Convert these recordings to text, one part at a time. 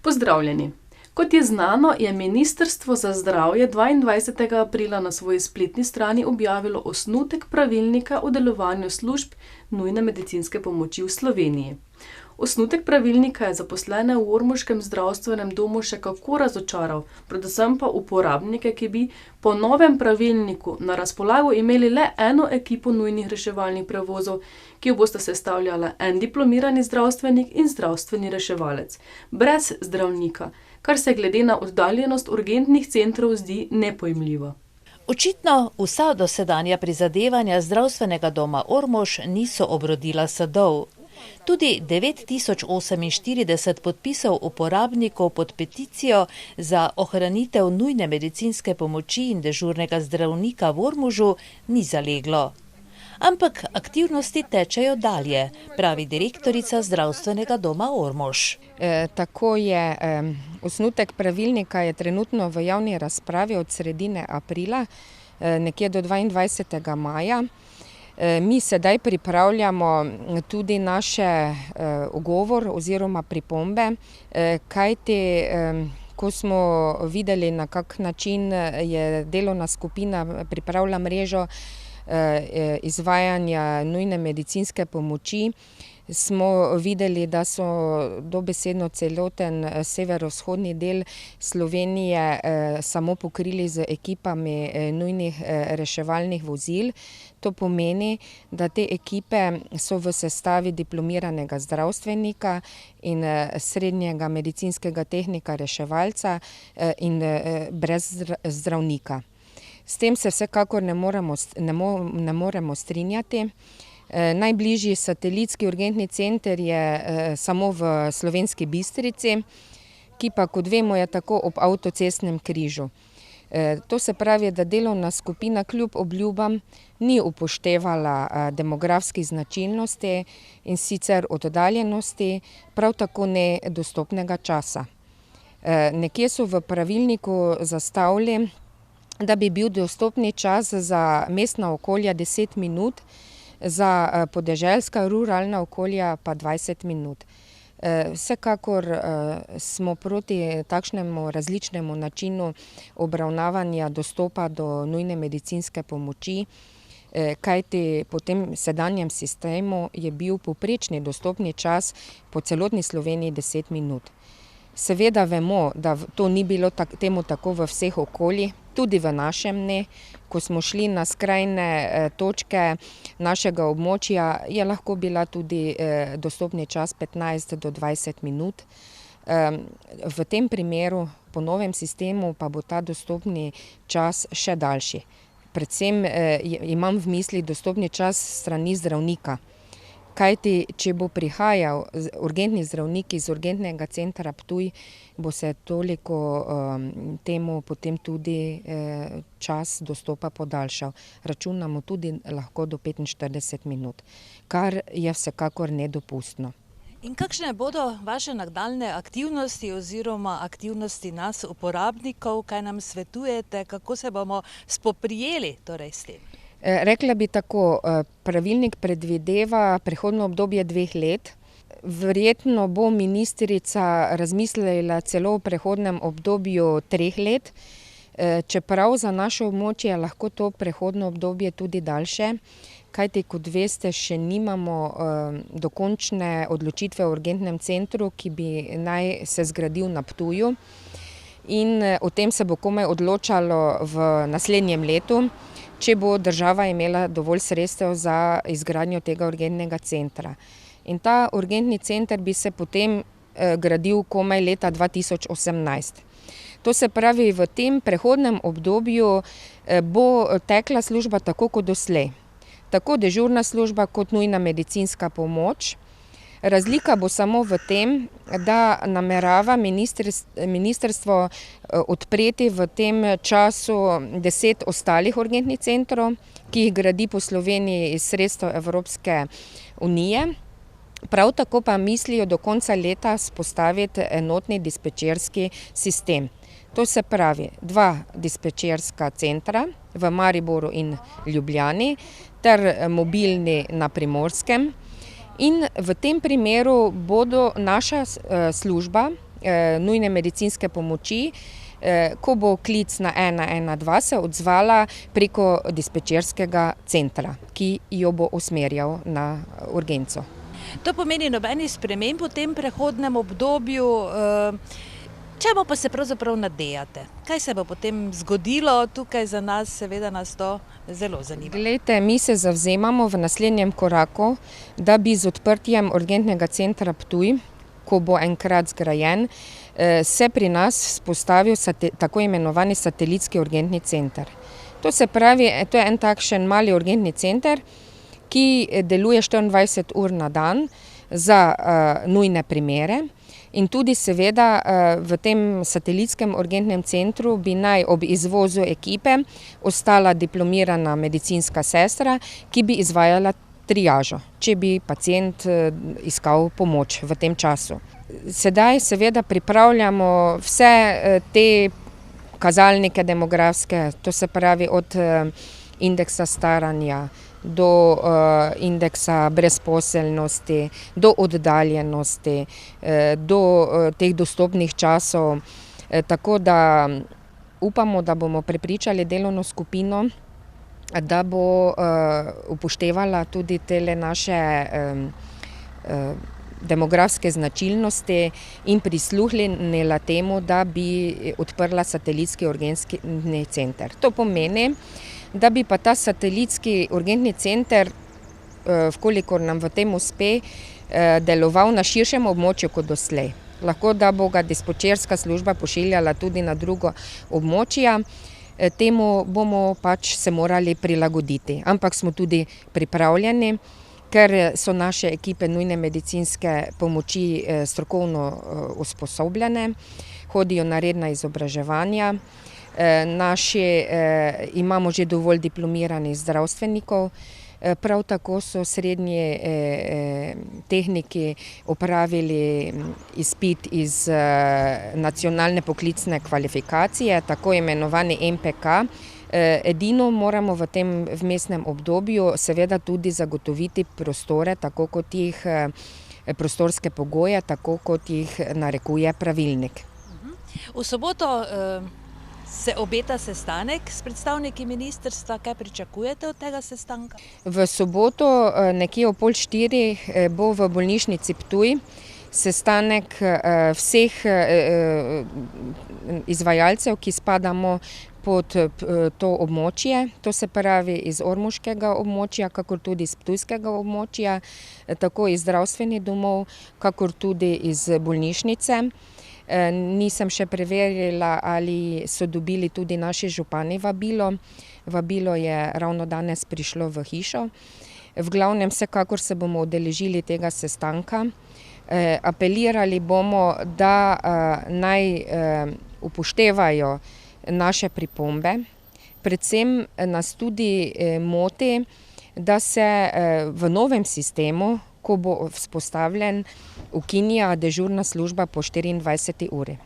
Pozdravljeni. Kot je znano, je Ministrstvo za zdravje 22. aprila na svoji spletni strani objavilo osnutek pravilnika o delovanju služb nujne medicinske pomoči v Sloveniji. Osnutek pravilnika je zaposlene v ormoškem zdravstvenem domu še kako razočaral, predvsem pa uporabnike, ki bi po novem pravilniku na razpolago imeli le eno ekipo nujnih reševalnih prevozov, ki jo bosta sestavljala en diplomirani zdravstvenik in zdravstveni reševalec, brez zdravnika, kar se glede na oddaljenost urgentnih centrov zdi nepojmljivo. Očitno vsa dosedanja prizadevanja zdravstvenega doma Ormož niso obrodila sadov. Tudi 9048 podpisov uporabnikov pod peticijo za ohranitev nujne medicinske pomoči in dežurnega zdravnika v Ormožu ni zaleglo. Ampak aktivnosti tečejo dalje, pravi direktorica zdravstvenega doma Ormož. Tako je, osnutek pravilnika je trenutno v javni razpravi od sredine aprila, nekje do 22. maja. Mi sedaj pripravljamo tudi naše ugovor oziroma pripombe, kajti ko smo videli, na kak način je delovna skupina pripravila mrežo izvajanja nujne medicinske pomoči, smo videli, da so dobesedno celoten severovzhodni del Slovenije samo pokrili z ekipami nujnih reševalnih vozil. To pomeni, da te ekipe so v sestavi diplomiranega zdravstvenika in srednjega medicinskega tehnika reševalca in brez zdravnika. S tem se vsekakor ne moremo strinjati. Najbližji satelitski urgentni center je samo v Slovenski Bistrici, ki pa, kot vemo, je tako ob avtocestnem križu. To se pravi, da delovna skupina kljub obljubam ni upoštevala demografskih značilnosti in sicer oddaljenosti, prav tako ne dostopnega časa. Nekje so v pravilniku zastavili, da bi bil dostopni čas za mestna okolja 10 minut, za podeželska, ruralna okolja pa 20 minut. Vsekakor smo proti takšnemu različnemu načinu obravnavanja dostopa do nujne medicinske pomoči, kajti po tem sedanjem sistemu je bil povprečni dostopni čas po celotni Sloveniji 10 minut. Seveda vemo, da to ni bilo temu tako v vseh okoljih, tudi v našem ne. Ko smo šli na skrajne točke našega območja, je lahko bila tudi dostopni čas 15 do 20 minut. V tem primeru, po novem sistemu, pa bo ta dostopni čas še daljši. Predvsem imam v misli dostopni čas strani zdravnika. Kajti, če bo prihajal urgentni zdravnik iz urgentnega centra Ptuj, bo se toliko temu potem tudi čas dostopa podaljšal. Računamo tudi lahko do 45 minut, kar je vsekakor nedopustno. In kakšne bodo vaše nadaljnje aktivnosti oziroma aktivnosti nas, uporabnikov, kaj nam svetujete, kako se bomo spoprijeli torej s tem? Rekla bi tako, pravilnik predvideva prehodno obdobje 2 let. Verjetno bo ministrica razmislila celo o prehodnem obdobju 3 let, čeprav za naše območje je lahko to prehodno obdobje tudi daljše, kajti kot veste, še nimamo dokončne odločitve o urgentnem centru, ki bi naj se zgradil na Ptuju. In o tem se bo komaj odločalo v naslednjem letu, če bo država imela dovolj sredstev za izgradnjo tega urgentnega centra. In ta urgentni center bi se potem gradil komaj leta 2018. To se pravi, v tem prehodnem obdobju bo tekla služba tako kot doslej. Tako dežurna služba kot nujna medicinska pomoč. Razlika bo samo v tem, da namerava ministrstvo odpreti v tem času 10 ostalih urgentnih centrov, ki jih gradi po Sloveniji iz sredstev Evropske unije. Prav tako pa mislijo do konca leta vzpostaviti enotni dispečerski sistem. To se pravi 2 dispečerska centra v Mariboru in Ljubljani ter mobilni na Primorskem. In v tem primeru bodo naša služba nujne medicinske pomoči, ko bo klic na 112 se odzvala preko dispečerskega centra, ki jo bo usmerjal na urgenco. To pomeni nobenih sprememb v tem prehodnem obdobju. Čemu pa se pravzaprav nadejate? Kaj se bo potem zgodilo tukaj za nas? Seveda nas to zelo zanima. Glejte, mi se zavzemamo v naslednjem koraku, da bi z odprtjem urgentnega centra Ptuj, ko bo enkrat zgrajen, se pri nas vzpostavil tako imenovani satelitski urgentni center. To se pravi, to je en takšen mali urgentni center, ki deluje 24 ur na dan za nujne primere. In tudi seveda v tem satelitskem urgentnem centru bi naj ob izvozu ekipe ostala diplomirana medicinska sestra, ki bi izvajala triažo, če bi pacient iskal pomoč v tem času. Sedaj seveda pripravljamo vse te kazalnike demografske, to se pravi od indeksa staranja do indeksa brezposelnosti, do oddaljenosti, do teh dostopnih časov. Tako da upamo, da bomo prepričali delovno skupino, da bo upoštevala tudi tele naše demografske značilnosti in prisluhnila temu, da bi odprla satelitski urgentni center. To pomeni, da bi pa ta satelitski urgentni center, vkolikor nam v tem uspe, deloval na širšem območju kot doslej. Lahko, da bo ga dispečerska služba pošiljala tudi na drugo območja, temu bomo pač se morali prilagoditi. Ampak smo tudi pripravljeni, ker so naše ekipe nujne medicinske pomoči strokovno usposobljene, hodijo na redna izobraževanja. Imamo že dovolj diplomiranih zdravstvenikov, prav tako so srednji tehniki opravili izpit iz nacionalne poklicne kvalifikacije, tako imenovani MPK. Edino moramo v tem vmesnem obdobju seveda tudi zagotoviti prostore, tako kot jih prostorske pogoje, tako kot jih narekuje pravilnik. V soboto se obeta sestanek s predstavniki ministrstva. Kaj pričakujete od tega sestanka? V soboto nekje ob 3:30 bo v bolnišnici Ptuj sestanek vseh izvajalcev, ki spadamo pod to območje, to se pravi iz ormoškega območja, kakor tudi iz ptujskega območja, tako iz zdravstvenih domov, kakor tudi iz bolnišnice. Nisem še preverila, ali so dobili tudi naši župani vabilo. Vabilo je ravno danes prišlo v hišo. V glavnem vsekakor se bomo udeležili tega sestanka. Apelirali bomo, da naj upoštevajo naše pripombe. Predvsem nas tudi moti, da se v novem sistemu, ko bo vzpostavljen, ukinja dežurna služba po 24 uri.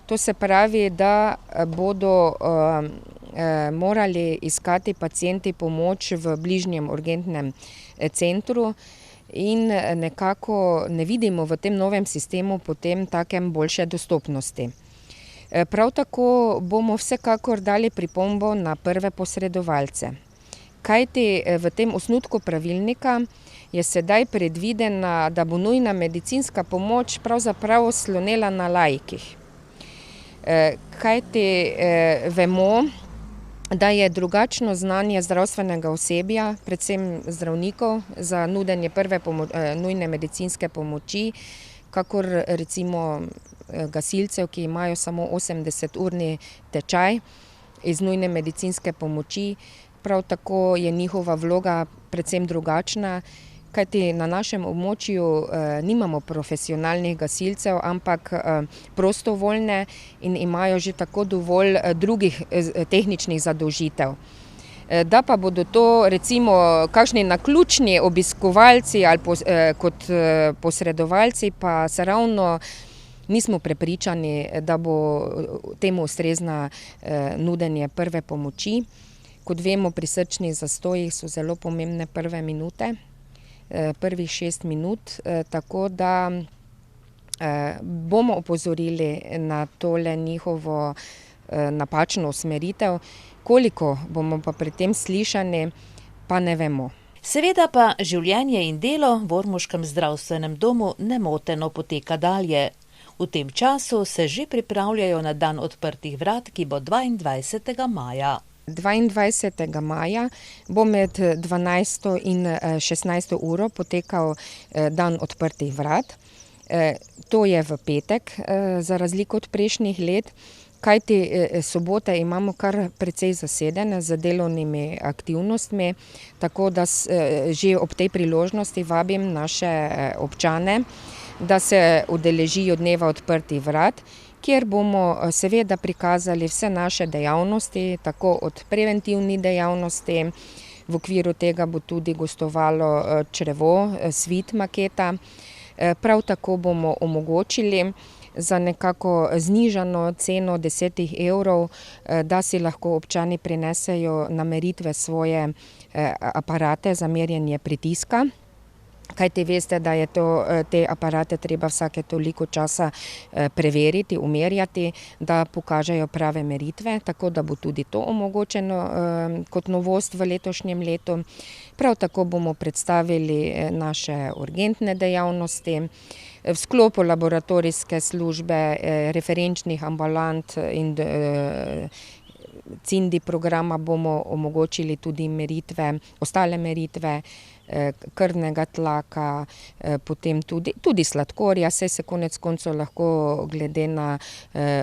To se pravi, da bodo morali iskati pacienti pomoč v bližnjem urgentnem centru in nekako ne vidimo v tem novem sistemu potem takem boljše dostopnosti. Prav tako bomo vsekakor dali pripombo na prve posredovalce. Kajti v tem osnutku pravilnika je sedaj predvidena, da bo nujna medicinska pomoč pravzaprav slonela na laikih. Kajti vemo, da je drugačno znanje zdravstvenega osebja, predvsem zdravnikov, za nudenje prve nujne medicinske pomoči, kakor recimo gasilcev, ki imajo samo 80-urni tečaj iz nujne medicinske pomoči. Prav tako je njihova vloga predvsem drugačna, kajti na našem območju nimamo profesionalnih gasilcev, ampak prostovoljne in imajo že tako dovolj drugih tehničnih zadolžitev. Da pa bodo to recimo kakšni naključni obiskovalci ali kot posredovalci, pa se ravno nismo prepričani, da bo temu ustrezna nudenje prve pomoči. Kot vemo, pri srčnih zastojih so zelo pomembne prve minute, prvih 6 minut, tako da bomo opozorili na tole njihovo napačno usmeritev. Koliko bomo pa pri tem slišani, pa ne vemo. Seveda pa življenje in delo v ormoškem zdravstvenem domu nemoteno poteka dalje. V tem času se že pripravljajo na dan odprtih vrat, ki bo 22. maja. 22. maja bo med 12. in 16. uro potekal dan odprtih vrat. To je v petek, za razliko od prejšnjih let, kajti sobote imamo kar precej zasedene z delovnimi aktivnostmi, tako da že ob tej priložnosti vabim naše občane, da se udeležijo dneva odprtih vrat, kjer bomo seveda prikazali vse naše dejavnosti, tako od preventivnih dejavnosti. V okviru tega bo tudi gostovalo črevo, svit maketa. Prav tako bomo omogočili za nekako znižano ceno 10 evrov, da si lahko občani prinesejo na meritve svoje aparate za merjenje pritiska. Kajti veste, da je te aparate treba vsake toliko časa preveriti, umerjati, da pokažejo prave meritve, tako da bo tudi to omogočeno kot novost v letošnjem letu. Prav tako bomo predstavili naše urgentne dejavnosti. V sklopu laboratorijske službe, referenčnih ambulant in CINDI programa bomo omogočili tudi meritve, ostale meritve krvnega tlaka, potem tudi sladkorja, saj se konec koncev lahko glede na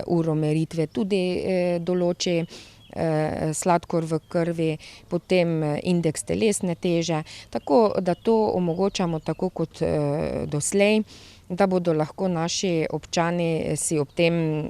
uro meritve tudi določi sladkor v krvi, potem indeks telesne teže, tako da to omogočamo tako kot doslej, da bodo lahko naši občani si ob tem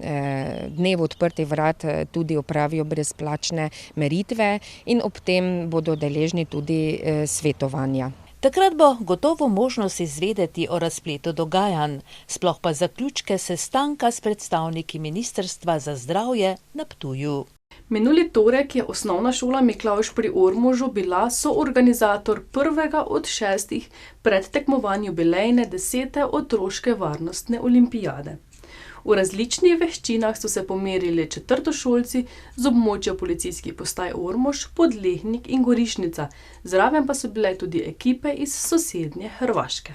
dnevu odprtih vrat tudi opravijo brezplačne meritve in ob tem bodo deležni tudi svetovanja. Takrat bo gotovo možnost izvedeti o razpletu dogajanj, sploh pa zaključke sestanka s predstavniki Ministrstva za zdravje na Ptuju. Minuli torek je osnovna šola Miklavž pri Ormožu bila soorganizator prvega od 6 predtekmovanj jubilejne 10. otroške varnostne olimpijade. V različnih veščinah so se pomerili četrtošolci z območja policijskih postaj Ormož, Podlehnik in Gorišnica, zraven pa so bile tudi ekipe iz sosednje Hrvaške.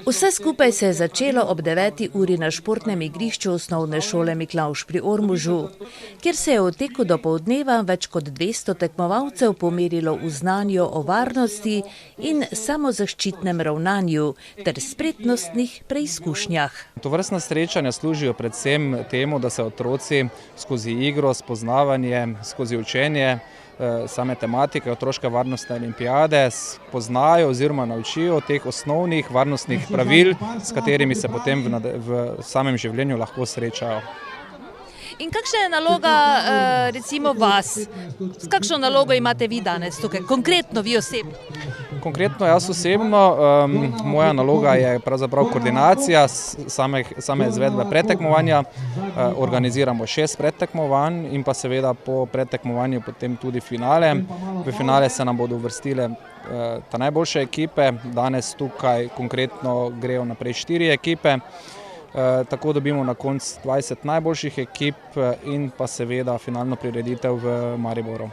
Vse skupaj se je začelo ob 9. uri na športnem igrišču osnovne šole Miklavž pri Ormožu, kjer se je v teku dopoldneva več kot 200 tekmovalcev pomerilo v znanju o varnosti in samozaščitnem ravnanju ter spretnostnih preizkušnjah. Tovrstna srečanja služijo predvsem temu, da se otroci skozi igro, spoznavanje, skozi učenje same tematike otroške varnostne olimpijade spoznajo oziroma naučijo teh osnovnih varnostnih pravil, s katerimi se potem v samem življenju lahko srečajo. In kakšna je naloga recimo vas? S kakšno nalogo imate vi danes tukaj, konkretno vi osebno? Konkretno jaz osebno, moja naloga je pravzaprav koordinacija same izvedbe predtekmovanja. Organiziramo 6 predtekmovanj in pa seveda po predtekmovanju potem tudi finale. V finale se nam bodo uvrstile ta najboljše ekipe, danes tukaj konkretno grejo naprej 4 ekipe. Tako dobimo na koncu 20 najboljših ekip in pa seveda finalno prireditev v Mariboru.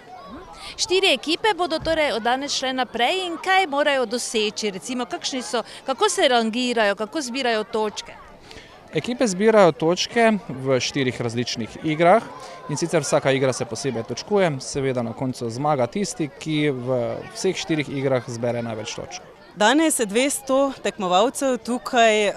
4 ekipe bodo torej od danes šle naprej in kaj morajo doseči, recimo kakšni so, kako se rangirajo, kako zbirajo točke? Ekipe zbirajo točke v 4 različnih igrah in sicer vsaka igra se posebej točkuje, seveda na koncu zmaga tisti, ki v vseh 4 igrah zbere največ točk. Danes 200 tekmovalcev tukaj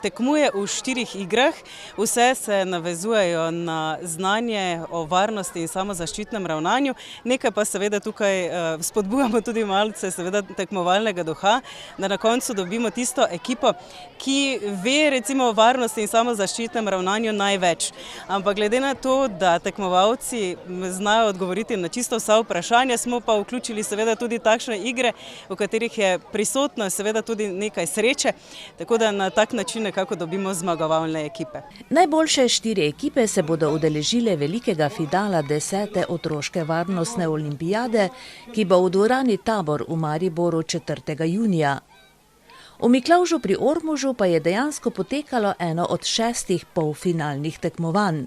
tekmuje v 4 igrah. Vse se navezujejo na znanje o varnosti in samozaščitnem ravnanju. Nekaj pa seveda tukaj spodbujamo tudi malce seveda tekmovalnega duha, da na koncu dobimo tisto ekipo, ki ve recimo o varnosti in samozaščitnem ravnanju največ. Ampak glede na to, da tekmovalci znajo odgovoriti na čisto vsa vprašanja, smo pa vključili seveda tudi takšne igre, v katerih je prisotno seveda tudi nekaj sreče, tako da na tak način nekako dobimo zmagovalne ekipe. Najboljše 4 ekipe se bodo udeležile velikega finala 10. otroške varnostne olimpijade, ki bo v dvorani Tabor v Mariboru 4. junija. V Miklavžu pri Ormožu pa je dejansko potekalo eno od 6 polfinalnih tekmovanj.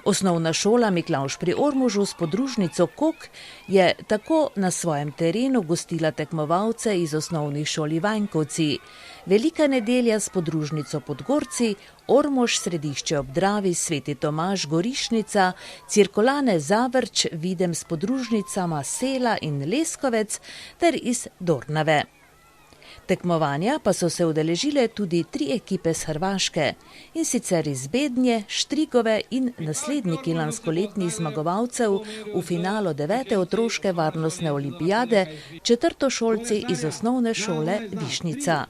Osnovna šola Miklavž pri Ormožu s podružnico Kok je tako na svojem terenu gostila tekmovalce iz osnovnih šol Ivanjkovci, Velika nedelja s podružnico Podgorci, Ormož središče ob Dravi, Sveti Tomaž, Gorišnica, Cirkulane Zavrč, Videm s podružnicama Sela in Leskovec ter iz Dornave. Tekmovanja pa so se udeležile tudi 3 ekipe s Hrvaške, in sicer iz Bednje, Štrigove in nasledniki lanskoletnih zmagovalcev v finalu 9. otroške varnostne olimpijade, četrtošolci iz osnovne šole Višnica.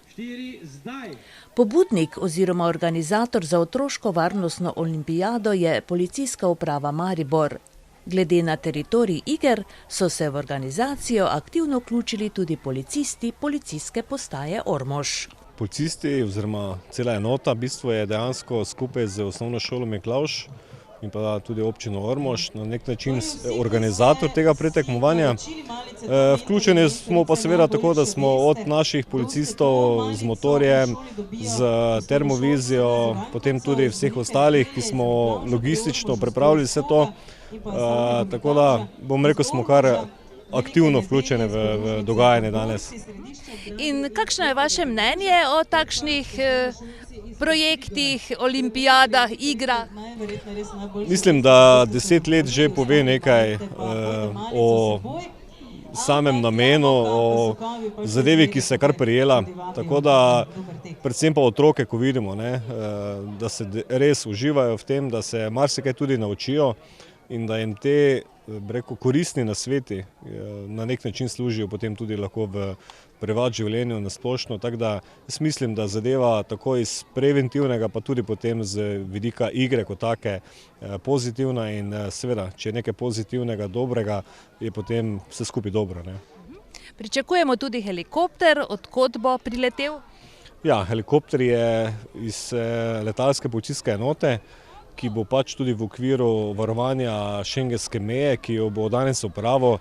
Pobudnik oziroma organizator za otroško varnostno olimpijado je Policijska uprava Maribor. Glede na teritorij iger so se v organizacijo aktivno vključili tudi policisti Policijske postaje Ormož. Policisti oziroma cela enota v bistvu je dejansko skupaj z osnovno šolo Miklavž in pa tudi občino Ormož na nek način organizator tega pretekmovanja. Vključeni smo pa seveda tako, da smo od naših policistov z motorjem, z termovizijo, potem tudi vseh ostalih, ki smo logistično pripravili vse to. Tako da bom rekel, smo kar aktivno vključeni v dogajanje danes. In kakšno je vaše mnenje o takšnih projektih, olimpijadah, igrah? Mislim, da 10 let že pove nekaj o samem namenu, o zadevi, ki se je kar prijela. Tako da predvsem pa otroke, ko vidimo, da se res uživajo v tem, da se marsikaj tudi naučijo in da jim te koristni nasveti na nek način služijo potem tudi lahko v privat življenju na splošno. Tako da jaz mislim, da zadeva tako iz preventivnega pa tudi potem z vidika igre kot take pozitivna in seveda, če je nekaj pozitivnega, dobrega, je potem vse skupaj dobro. Pričakujemo tudi helikopter, od kod bo priletel? Ja, helikopter je iz letalske policijske enote, ki bo pač tudi v okviru varovanja šengenske meje, ki jo bo danes upravil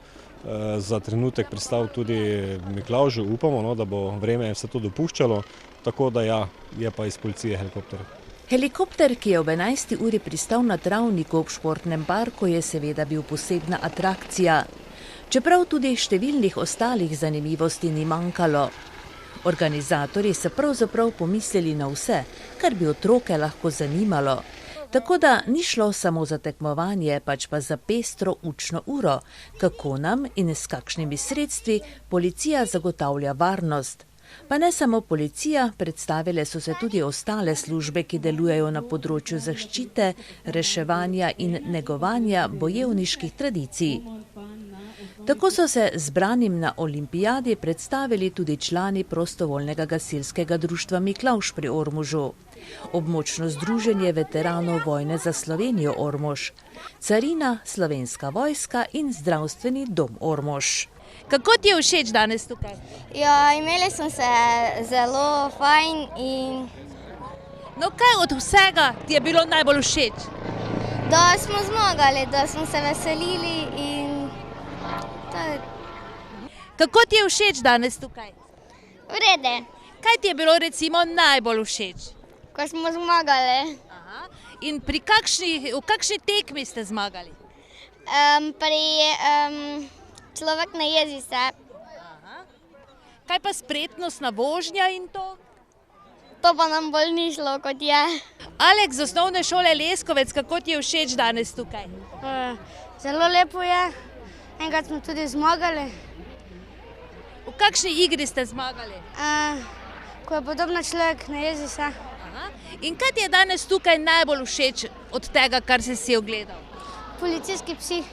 za trenutek pristal tudi v Miklavžu. Upamo, da bo vreme vse to dopuščalo, tako da ja, je pa iz policije helikopter. Helikopter, ki je ob 11. uri pristal na travniku ob športnem parku, je seveda bil posebna atrakcija. Čeprav tudi številnih ostalih zanimivosti ni manjkalo. Organizatorji so pravzaprav pomislili na vse, kar bi otroke lahko zanimalo. Tako da ni šlo samo za tekmovanje, pač pa za pestro učno uro, kako nam in s kakšnimi sredstvi policija zagotavlja varnost. Pa ne samo policija, predstavile so se tudi ostale službe, ki delujejo na področju zaščite, reševanja in negovanja bojevniških tradicij. Tako so se zbranim na olimpijadi predstavili tudi člani prostovoljnega gasilskega društva Miklavž pri Ormožu, območno združenje veteranov vojne za Slovenijo Ormož, carina, Slovenska vojska in zdravstveni dom Ormož. Kako ti je všeč danes tukaj? Ja, imeli smo se zelo fajn in... No, kaj od vsega ti je bilo najbolj všeč? Da smo zmagali, da smo se veselili in... Kako ti je všeč danes tukaj? V redu. Kaj ti je bilo recimo najbolj všeč? Ko smo zmagali. In v kakšni tekmi ste zmagali? Človek ne jezi se. Kaj pa spretnostna vožnja in to? To pa nam bolj ni šlo, kot je. Aleks z osnovne šole Leskovec, kako ti je všeč danes tukaj? Zelo lepo je. Enkrat smo tudi zmagali. V kakšni igri ste zmagali? Ko je podobno človek, ne jezi se. In kaj ti je danes tukaj najbolj všeč od tega, kar si ogledal? Policijski psi.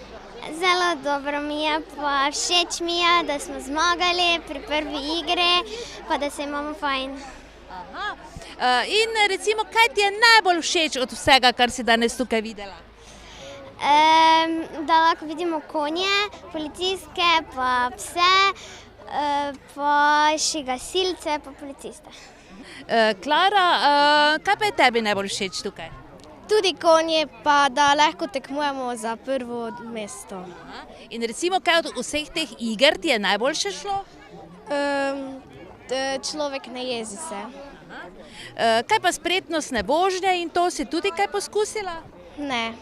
Zelo dobro mi je, pa všeč mi je, da smo zmagali pri prvi igri, pa da se imamo fajn. In recimo, kaj ti je najbolj všeč od vsega, kar si danes tukaj videla? Da lahko vidimo konje, policijske, pa pse, pa še gasilce, pa policiste. Klara, kaj pa je tebi najbolj všeč tukaj? Tudi konje, pa da lahko tekmujemo za prvo mesto. In recimo, kaj od vseh teh iger ti je najboljše šlo? človek ne jezi se. Kaj pa spretnostne vožnje in to si tudi kaj poskusila? Ne.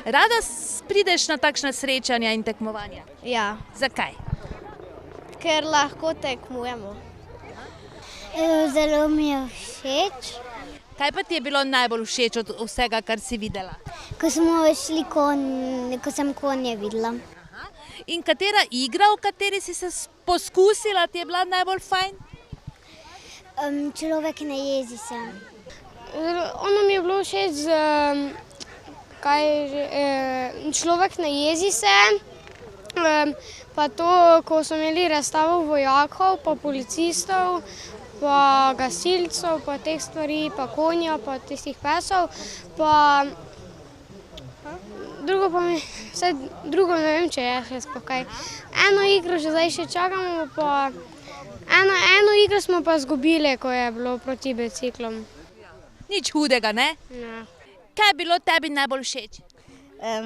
Rada prideš na takšna srečanja in tekmovanja? Ja, Zakaj? ker lahko tekmujemo. Zelo mi je všeč, Kaj pa ti je bilo najbolj všeč od vsega, kar si videla? ko smo šli ko sem konje videla. In katera igra, v kateri si se poskusila, ti je bila najbolj fajn? Človek ne jezi se. Ono mi je bilo všeč, človek ne jezi se, pa to, ko so imeli razstavo vojakov, pa policistov, pa gasilcev, pa teh stvari, pa konja, pa tistih pesov, pa drugo ne vem, če je še sploh kaj. Eno igro že zdaj še čakamo, pa eno igro smo pa izgubili, ko je bilo proti biciklom. Nič hudega, ne? Ja. Kaj je bilo tebi najbolj všeč?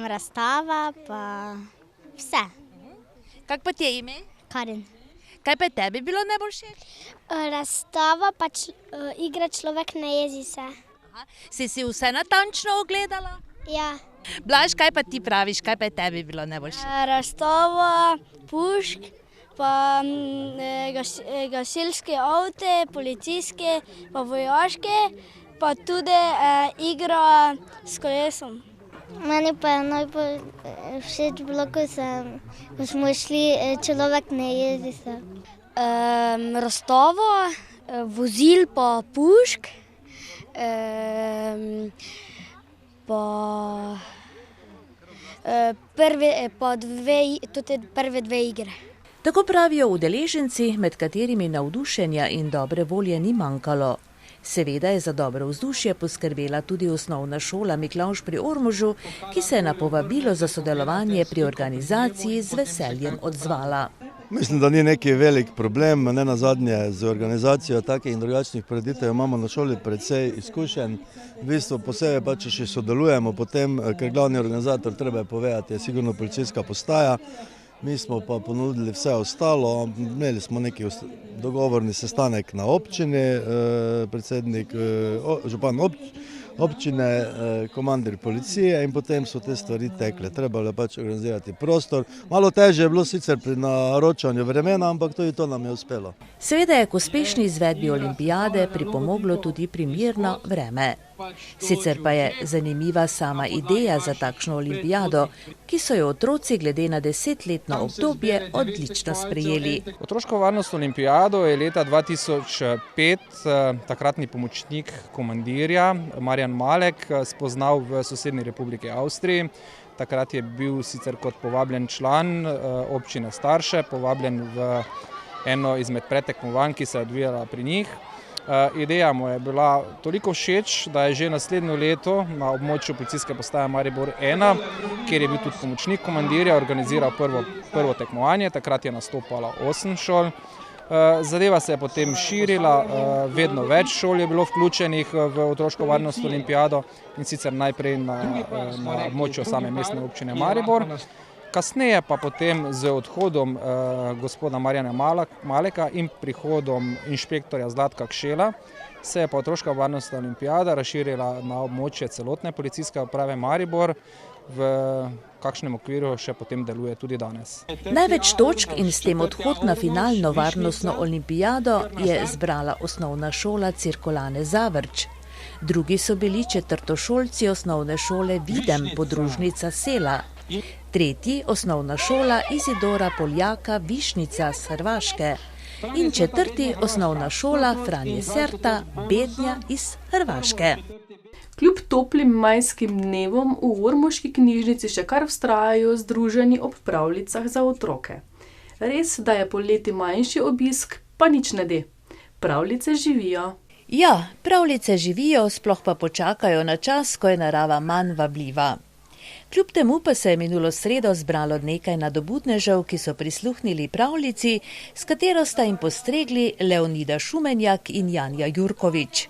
Razstava pa vse. Kak pa ti je ime? Karin. Kaj pa je tebi bilo najbolj všeč? Razstava pa igra človek ne jezi se. Si vse natančno ogledala? Ja. Blaž, kaj pa ti praviš, kaj pa je tebi bilo najbolj všeč? Razstava, pušk, pa gasilske avte, policijske, pa vojaške, pa tudi igra s kolesom. Meni pa je najbolj všeč bilo, ko smo šli človek ne jezi se. Razstava, vozil pa pušk, pa prve dve igre. Tako pravijo udeleženci, med katerimi navdušenja in dobre volje ni manjkalo. Seveda je za dobro vzdušje poskrbela tudi osnovna šola Miklavž pri Ormožu, ki se je na povabilo za sodelovanje pri organizaciji z veseljem odzvala. Mislim, da ni neki velik problem, ne nazadnje z organizacijo takih in drugačnih prireditev imamo na šoli precej izkušenj. V bistvu posebej pa, če še sodelujemo, potem, ker glavni organizator, treba je povedati, je sigurno policijska postaja. Mi smo pa ponudili vse ostalo, imeli smo neki dogovorni sestanek na občini, predsednik, župan občine, komandir policije in potem so te stvari tekle. Treba je pač organizirati prostor. Malo težje je bilo sicer pri naročanju vremena, ampak tudi to nam je uspelo. Seveda je k uspešni izvedbi olimpijade pripomoglo tudi primerno vreme. Sicer pa je zanimiva sama ideja za takšno olimpijado, ki so jo otroci glede na 10-letno obdobje odlično sprejeli. Otroško varnostno olimpijado je leta 2005 takratni pomočnik komandirja Marjan Malek spoznal v sosednji Republiki Avstriji. Takrat je bil sicer kot povabljen član občine Starše, povabljen v eno izmed pretekmovanj, ki se je odvijala pri njih. Ideja mu je bila toliko všeč, da je že naslednjo leto na območju policijske postaje Maribor 1, kjer je bil tudi pomočnik komandirja, organiziral prvo tekmovanje. Takrat je nastopalo 8 šol. Zadeva se je potem širila, vedno več šol je bilo vključenih v otroško varnostno olimpijado in sicer najprej na območju same mestne občine Maribor. Kasneje pa potem z odhodom gospoda Marjana Maleka in prihodom inšpektorja Zlatka Kšela se je pa otroška varnostna olimpijada razširila na območje celotne policijske uprave Maribor, v kakšnem okviru še potem deluje tudi danes. Največ točk in s tem odhod na finalno varnostno olimpijado je zbrala osnovna šola Cirkulane Zavrč. Drugi so bili četrtošolci osnovne šole Videm, podružnica Sela. Tretji osnovna šola Izidora Poljaka Višnica z Hrvaške in četrti osnovna šola Franje Serta Bednja iz Hrvaške. Kljub toplim majskim dnevom v ormoški knjižnici še kar vztrajajo združeni ob pravljicah za otroke. Res, da je poleti manjši obisk, pa nič ne de. Pravljice živijo. Ja, pravljice živijo, sploh pa počakajo na čas, ko je narava manj vabljiva. Kljub temu pa se je minulo sredo zbralo nekaj nadobudnežev, ki so prisluhnili pravljici, s katero sta jim postregli Leonida Šumenjak in Janja Jurkovič.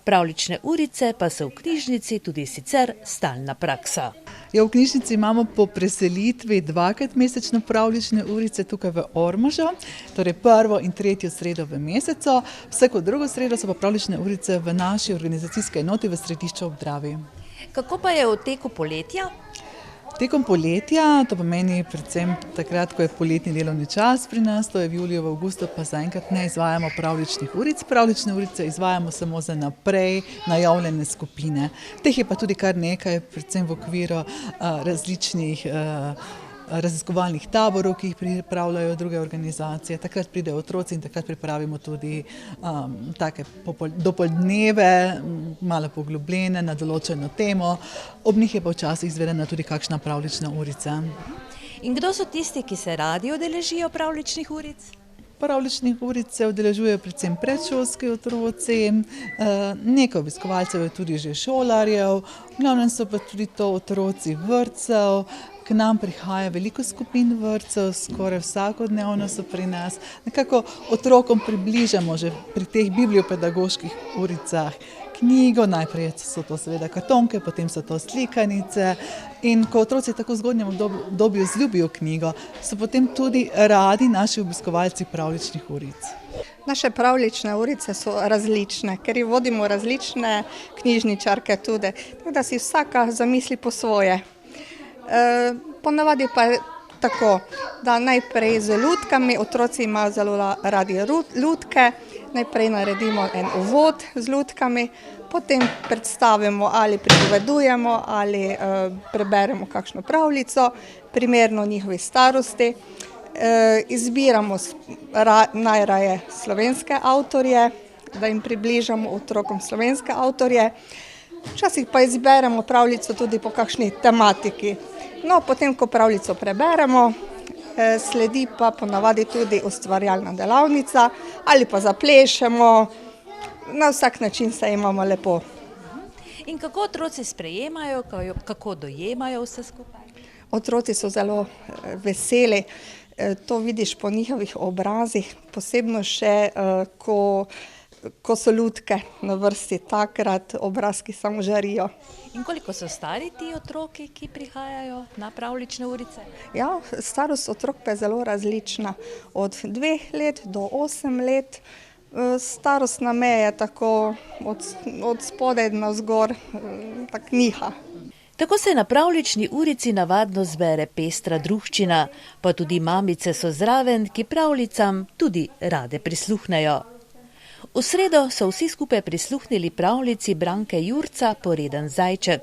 Pravljične urice pa so v knjižnici tudi sicer stalna praksa. Ja, v knjižnici imamo po preselitvi 2-krat mesečno pravljične urice tukaj v Ormožu, torej 1. in 3. sredo v mesecu. Vsako drugo sredo so pa pravljične urice v naši organizacijski enoti v Središču ob Dravi. Kako pa je v teku poletja? Tekom poletja, to pomeni predvsem takrat, ko je poletni delovni čas pri nas, to je v juliju, v avgustu, pa zaenkrat ne izvajamo pravljičnih uric. Pravljične urice izvajamo samo za naprej najavljene skupine. Teh je pa tudi kar nekaj, predvsem v okviru različnih raziskovalnih taborov, ki jih pripravljajo druge organizacije. Takrat pridejo otroci in takrat pripravimo tudi take dopoldneve, malo poglobljene na določeno temo. Ob njih je pa včasih izvedena tudi kakšna pravljična urica. In kdo so tisti, ki se radi udeležijo pravljičnih uric? Pravljičnih uric se udeležujejo predvsem predšolski otroci, nekaj obiskovalcev je tudi že šolarjev, v glavnem so pa tudi to otroci vrtcev. K nam prihaja veliko skupin vrtcev, skoraj vsakodnevno so pri nas. Nekako otrokom približamo že pri teh bibliopedagoških uricah knjigo, najprej so to seveda kartonke, potem so to slikanice in ko otroci tako v zgodnjem obdobju zljubijo knjigo, so potem tudi radi naši obiskovalci pravljičnih uric. Naše pravljične urice so različne, ker jih vodimo različne knjižničarke tudi, tako da si vsaka zamisli po svoje. Ponavadi pa je tako, da najprej z lutkami, otroci imajo zelo radi lutke, najprej naredimo en uvod z lutkami, potem predstavimo ali pripovedujemo ali preberemo kakšno pravljico, primerno njihovi starosti. Izbiramo najraje slovenske avtorje, da jim približamo otrokom slovenske avtorje. Včasih pa izberemo pravljico tudi po kakšni tematiki. No, potem, ko pravljico preberemo, sledi pa ponavadi tudi ustvarjalna delavnica ali pa zaplešemo. Na vsak način se imamo lepo. In kako otroci sprejemajo, kako dojemajo vse skupaj? Otroci so zelo veseli, to vidiš po njihovih obrazih, posebno še, ko so lutke na vrsti, takrat obrazki samo žarijo. In koliko so stari ti otroki, ki prihajajo na pravljične urice? Ja, starost otrok pa je zelo različna, od 2 let do 8 let. Starostna meja je tako od spodaj navzgor, tak niha. Tako se na pravljični urici navadno zbere pestra druščina, pa tudi mamice so zraven, ki pravljicam tudi rade prisluhnejo. V sredo so vsi skupaj prisluhnili pravljici Branke Jurca Poreden zajček,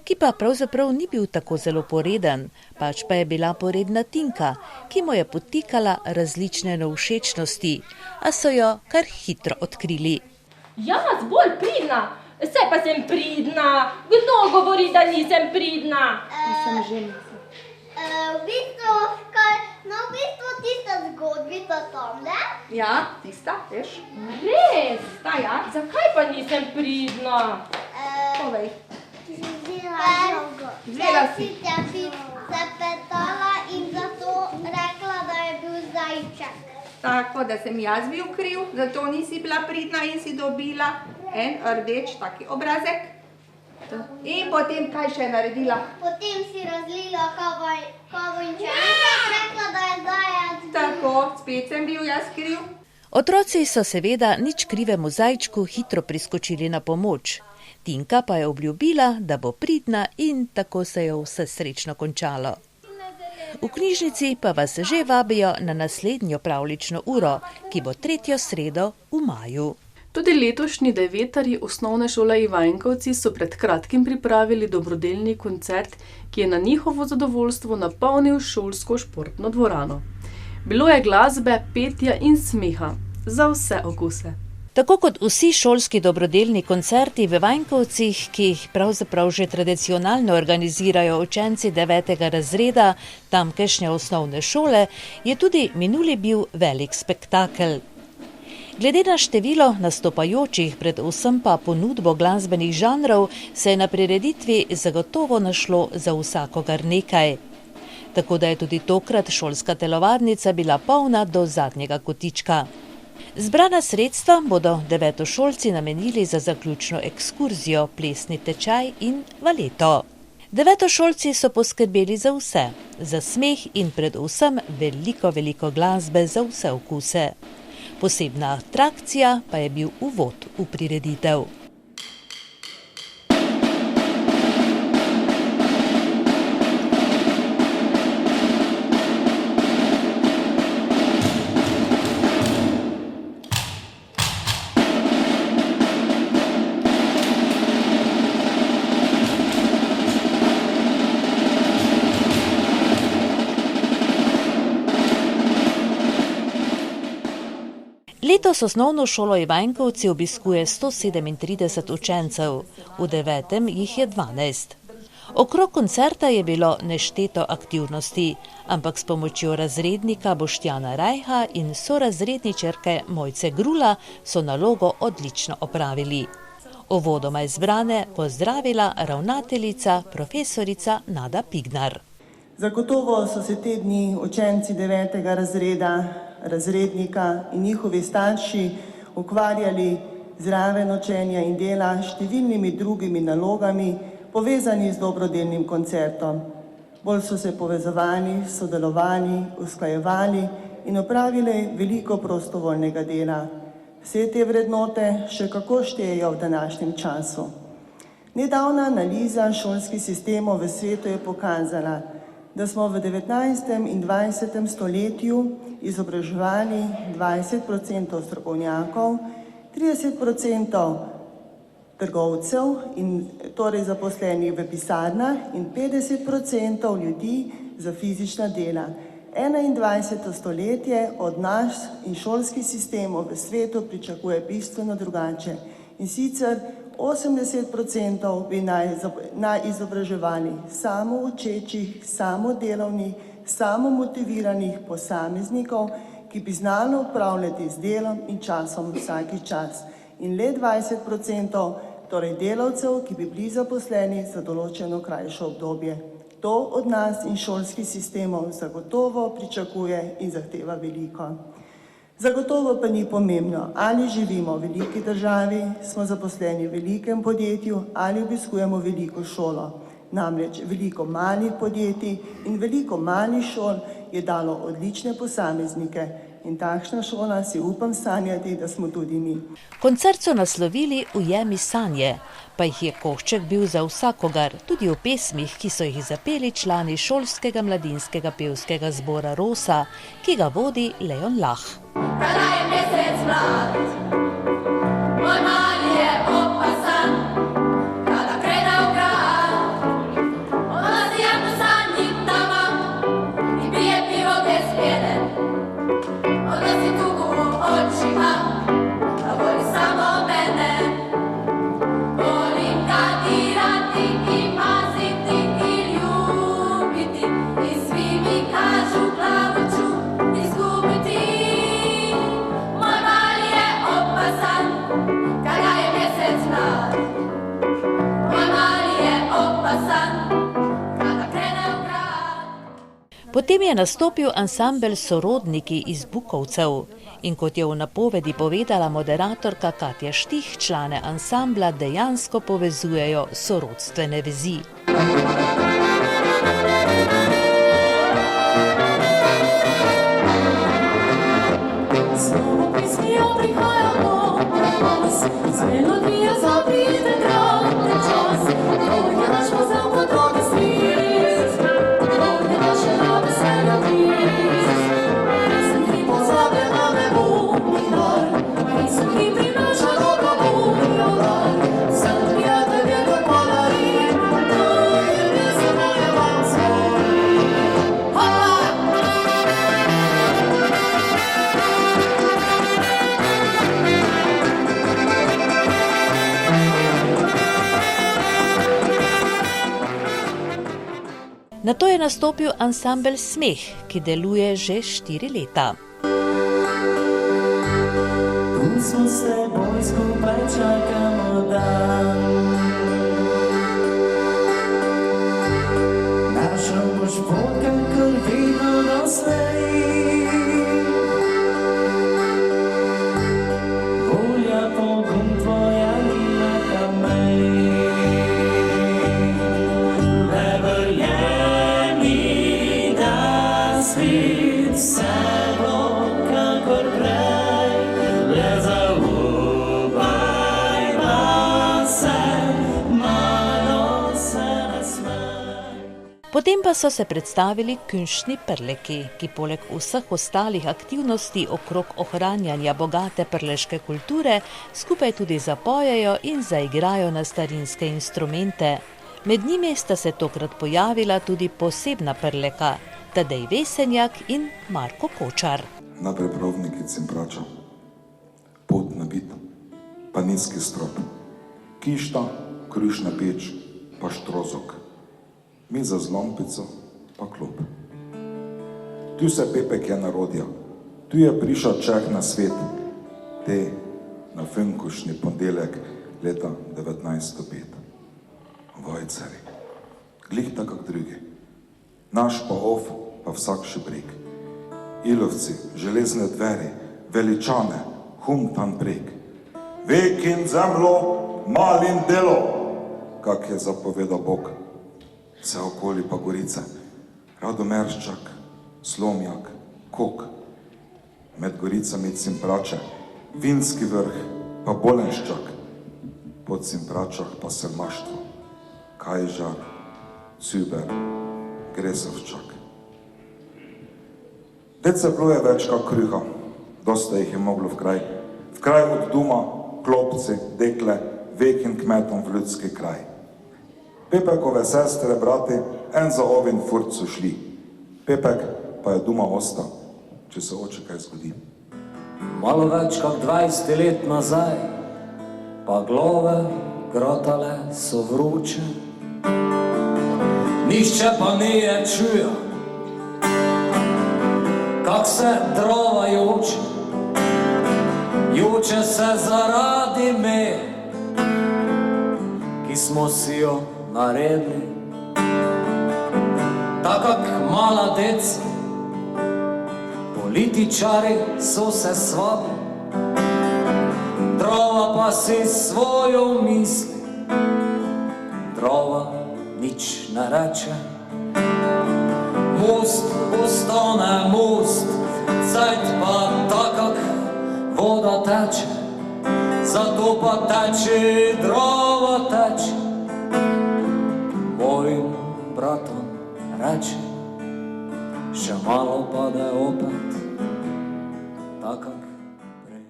ki pa pravzaprav ni bil tako zelo poreden, pač pa je bila poredna Tinka, ki mu je podtikala različne nevšečnosti, a so jo kar hitro odkrili. Jaz bolj pridna, saj pa sem pridna. Kdo govori, da nisem pridna? Sem ženska. V bistvu tista zgodbica tam, ne? Ja, tista, veš? Res, ta ja. Zakaj pa nisem pridna? Povej. Vzela si tebi zapetala in zato rekla, da je bil zajček. Tako, da sem jaz bil kriv, zato nisi bila pridna in si dobila en rdeč taki obrazek. In potem kaj še je naredila? Potem si razlila kavo in čajnik, rekla, da je zajec. Tako, spet sem bil jaz kriv. Otroci so seveda nič krivemu zajčku hitro priskočili na pomoč. Tinka pa je obljubila, da bo pridna in tako se je vse srečno končalo. V knjižnici pa vas že vabijo na naslednjo pravljično uro, ki bo 3. sredo v maju. Tudi letošnji devetarji osnovne šole Ivanjkovci so pred kratkim pripravili dobrodelni koncert, ki je na njihovo zadovoljstvo napolnil šolsko športno dvorano. Bilo je glasbe, petja in smeha za vse okuse. Tako kot vsi šolski dobrodelni koncerti v Ivanjkovcih, ki jih pravzaprav že tradicionalno organizirajo učenci 9. razreda tamkajšnje osnovne šole, je tudi minuli bil velik spektakel. Glede na število nastopajočih, predvsem pa ponudbo glasbenih žanrov, se je na prireditvi zagotovo našlo za vsakogar nekaj. Tako da je tudi tokrat šolska telovadnica bila polna do zadnjega kotička. Zbrana sredstva bodo devetošolci namenili za zaključno ekskurzijo, plesni tečaj in valeto. Devetošolci so poskrbeli za vse, za smeh in predvsem veliko glasbe za vse okuse. Posebna atrakcija pa je bil uvod v prireditev. Letos osnovno šolo Ivanjkovci obiskuje 137 učencev, v 9. jih je 12. Okrog koncerta je bilo nešteto aktivnosti, ampak s pomočjo razrednika Boštjana Rajha in sorazredničarke Mojce Grula so nalogo odlično opravili. Uvodoma izbrane pozdravila ravnateljica profesorica Nada Pignar. Zagotovo so se te dni učenci 9. razreda, razrednika in njihovi starši ukvarjali zraven učenja in dela številnimi drugimi nalogami, povezani z dobrodelnim koncertom. Bolj so se povezovali, sodelovali, usklajevali in opravili veliko prostovoljnega dela. Vse te vrednote še kako štejejo v današnjem času. Nedavna analiza šolskih sistemov v svetu je pokazala, da smo v 19. in 20. stoletju izobraževali 20% strokovnjakov, 30% trgovcev in torej zaposlenih v pisarnah in 50% ljudi za fizična dela. 21. stoletje od nas in šolskih sistemov v svetu pričakuje bistveno drugače. In sicer 80% bi naj izobraževali samo učečih, samo delovnih, samo motiviranih posameznikov, ki bi znali upravljati z delom in časom vsaki čas. In le 20%, torej delavcev, ki bi bili zaposleni za določeno krajše obdobje. To od nas in šolskih sistemov zagotovo pričakuje in zahteva veliko. Zagotovo pa ni pomembno, ali živimo v veliki državi, smo zaposleni v velikem podjetju ali obiskujemo veliko šolo. Namreč veliko malih podjetij in veliko malih šol je dalo odlične posameznike in takšna šola si upam sanjati, da smo tudi mi. Koncert so naslovili Ujemi sanje, pa jih je košček bil za vsakogar, tudi v pesmih, ki so jih zapeli člani šolskega mladinskega pevskega zbora Rosa, ki ga vodi Leon Lah. Kada je mesec mlad, moj mali je opasan, kada krene v grad, odlazi javno sanjik tama in pije pivo bez pjene, odnosi tugu v očima, da voli samo mene. Volim ga dirati i maziti i ljubiti i svi mi kažu glavu ću izgubiti. Potem je nastopil ansambel Sorodniki iz Bukovcev in kot je v napovedi povedala moderatorka Katja Štih, člane ansambla dejansko povezujejo sorodstvene vezi. Nato je nastopil ansambel Smeh, ki deluje že 4 leta. Tu smo s teboj skupaj čakamo dan. Našel boš pot, kakor vedno doslej. Volja, pogum tvoja ni na kamej. Potem pa so se predstavili kunštni prleki, ki poleg vseh ostalih aktivnosti okrog ohranjanja bogate prleške kulture skupaj tudi zapojejo in zaigrajo na starinske instrumente. Med njimi sta se tokrat pojavila tudi posebna prleka, Tadej Vesenjak in Marko Kočar. Najprej provniki cimprača, pot nabit, pa nizki strop, kišta, krušna peč, pa štrozok, miza z lompico, pa klop. Tu se Pepek je narodja, tu je prišel Čeh na svet, te na finkušni pondelek leta 1905. Vojcari, glih tako kak drugi, naš pa ov, pa vsak šibrek. Ilovci, železne dveri, veličane, hum tam prek. Vek in zemljo, malin delo, kak je zapovedal Bog. Vse okoli pa gorice, Radomerščak, Slomjak, Kok. Med goricami Cimprače, Vinski vrh, pa Bolenščak. Po Cimpračah pa Selmaštvo, Kajžar, Cüber, Gresovčak. Dece bilo je več kak kruha, dosta jih je moglo v kraj od duma, klopci, dekle, vekin kmetom v ljudski kraj. Pepekove sestre, brati, en za ovin furt so šli. Pepek pa je doma ostal, če se oče kaj zgodi. Malo več kak 20 let nazaj, pa glove, grotale so vroče, nišče pa nije čuja, kak se drova joče, joče se zaradi me, ki smo si jo naredili. Takak mala deca, političari so se svabili, drova pa si svojo misli, drova nič ne reče. Most postane most, cajt pa takak voda teče, zato pa teče, drova teče. Mojim bratom reče, še malo pa da je opet takak prej.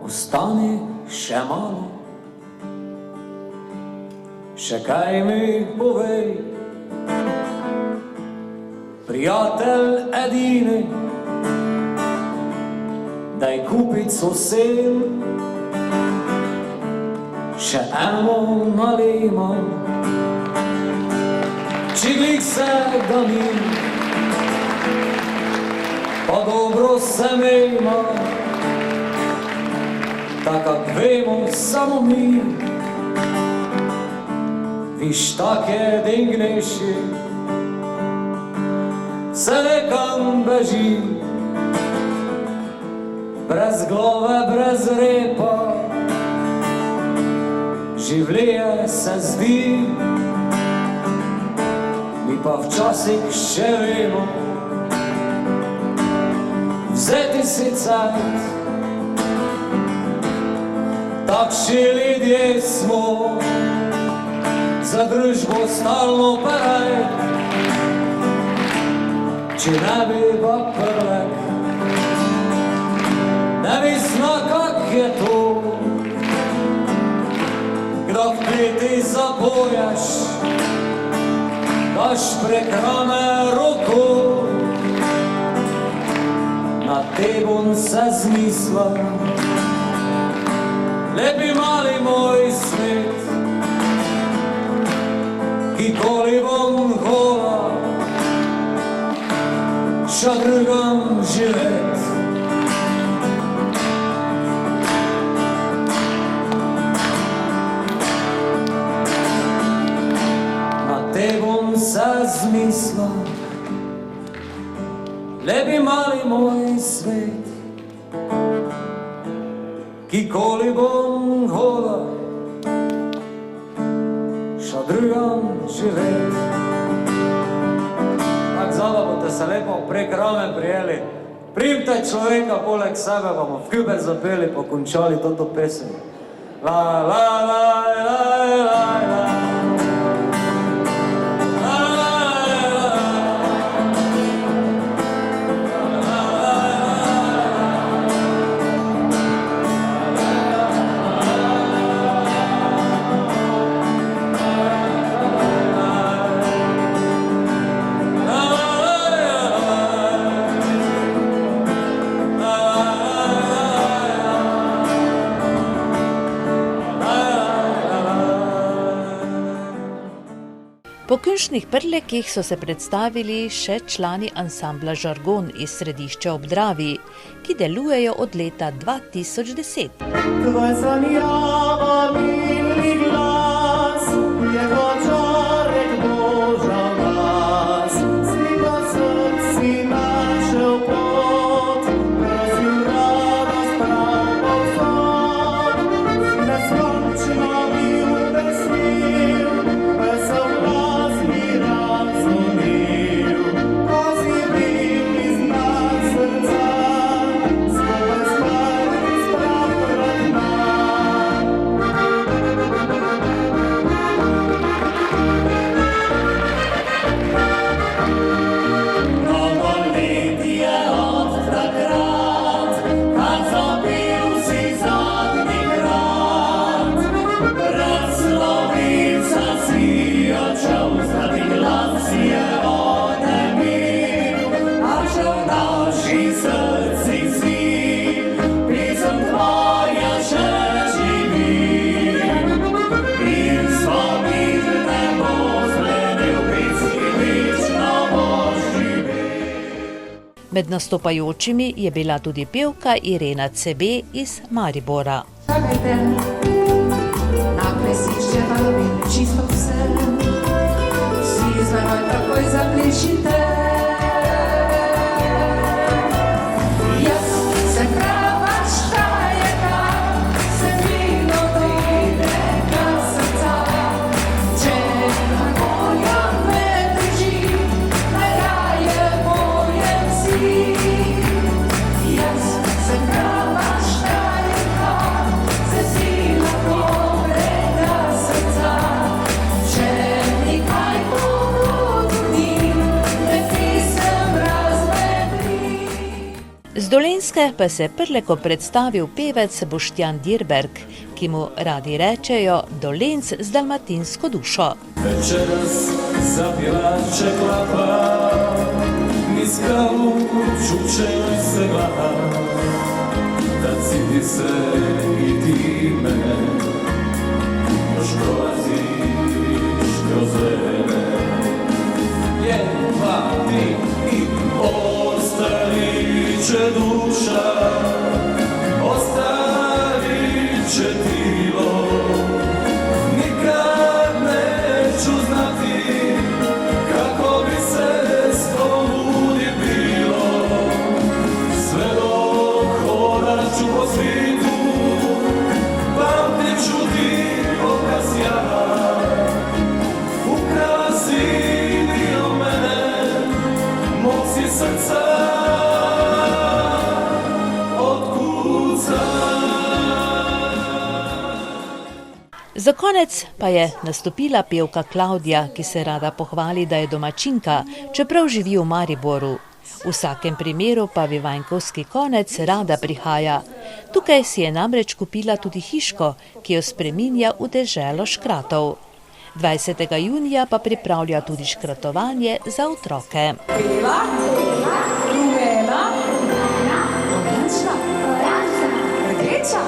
Ostani še malo, še kaj mi povej, prijatelj edini, daj kupit sosed, še eno nalimo, čiglik se da mi, pa dobro se mejmo, takak vemo samo mi. Viš take dingneši, se nekam beži, brez glave, brez repa, življenje se zdi, mi pa včasih še vemo, vzeti si cajt, takši ljudje smo, za družbo stalno paraj, če ne bi pa prlek, ne bi zna kak je to, kdo ti ti zapoješ, daš prek rame roko, na tebom se zmisla, lepi mali moj svet, kikoli bom hola, še drugam živet. Na te bom se zmislil, lepi mali moj svet, kikoli bom hola, še drugam živet. Tak zava boste se lepo prek rame prijeli, primte človeka poleg sebe, bomo v Küber zapeli, pokončali toto pesem. Po Kunštnih Prlekih so se predstavili še člani ansambla Žargon iz Središča ob Dravi, ki delujejo od leta 2010. Tvoj sanjava milni glas je kot žarek Božja glas, slika srci našel pot, razvil radost prav povsod, si neskončno bil vesel, vesel glas mi razumel, ko si bil iz nas srca, skupaj skladni sprav pred Novoletje od takrat, kad zapil si zadnji krat, razlovnica si odšel, zadnji glas je onemil, a že v naši srci si, pisem tvoja še živi. In spomin ne bo zbledel, pismi večno boš živel. Med nastopajočimi je bila tudi pevka Irena Cebe iz Maribora. Čakajte, na plesišče vabim čisto vse, vsi za moj takoj zaplešite. Jaz sem prava Štajerka, sem vino dobrega srca, če moja me drži, najraje mojem si. Jaz sem prava Štajerka, sem vino dobrega srca, če mi kaj pogodni, ne pisem razvedri. Z Dolenjske pa se Prleko predstavil pevec Boštjan Dirberg, ki mu radi rečejo Dolenc z dalmatinsko dušo. Večeras zapjevače klapa, niska čučeno se glava, da cidi se i ti me, još prolaziš kroz vreme. 1, 2, 3 i ostarit će duša, ostarit će tilo, nikad neću znati kako bi se s tom ludi bilo, sve dok hodat ću po svijetu, pamtit ću ti obraz ja, ukrala si dio mene, mog si srca Za konec pa je nastopila pevka Klavdija, ki se rada pohvali, da je domačinka, čeprav živi v Mariboru. V vsakem primeru pa Vivanjkovski konec rada prihaja. Tukaj si je namreč kupila tudi hiško, ki jo spreminja v deželo škratov. 20. junija pa pripravlja tudi škratovanje za otroke. Bela, rumena, oranžna, rdeča,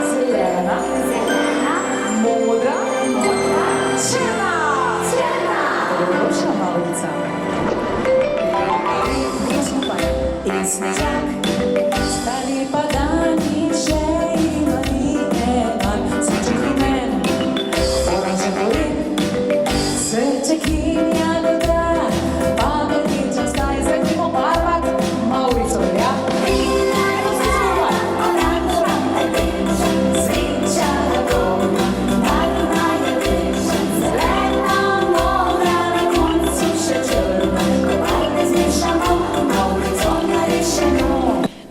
zelena, modra, črna. Dobrodošla, Mavrica. In snežak, stari pa dani, še ima ni enak, srček imen, oranžen gori, srček in jagoda, pametni čas, kaj zredimo barvat, Mavrico, ja.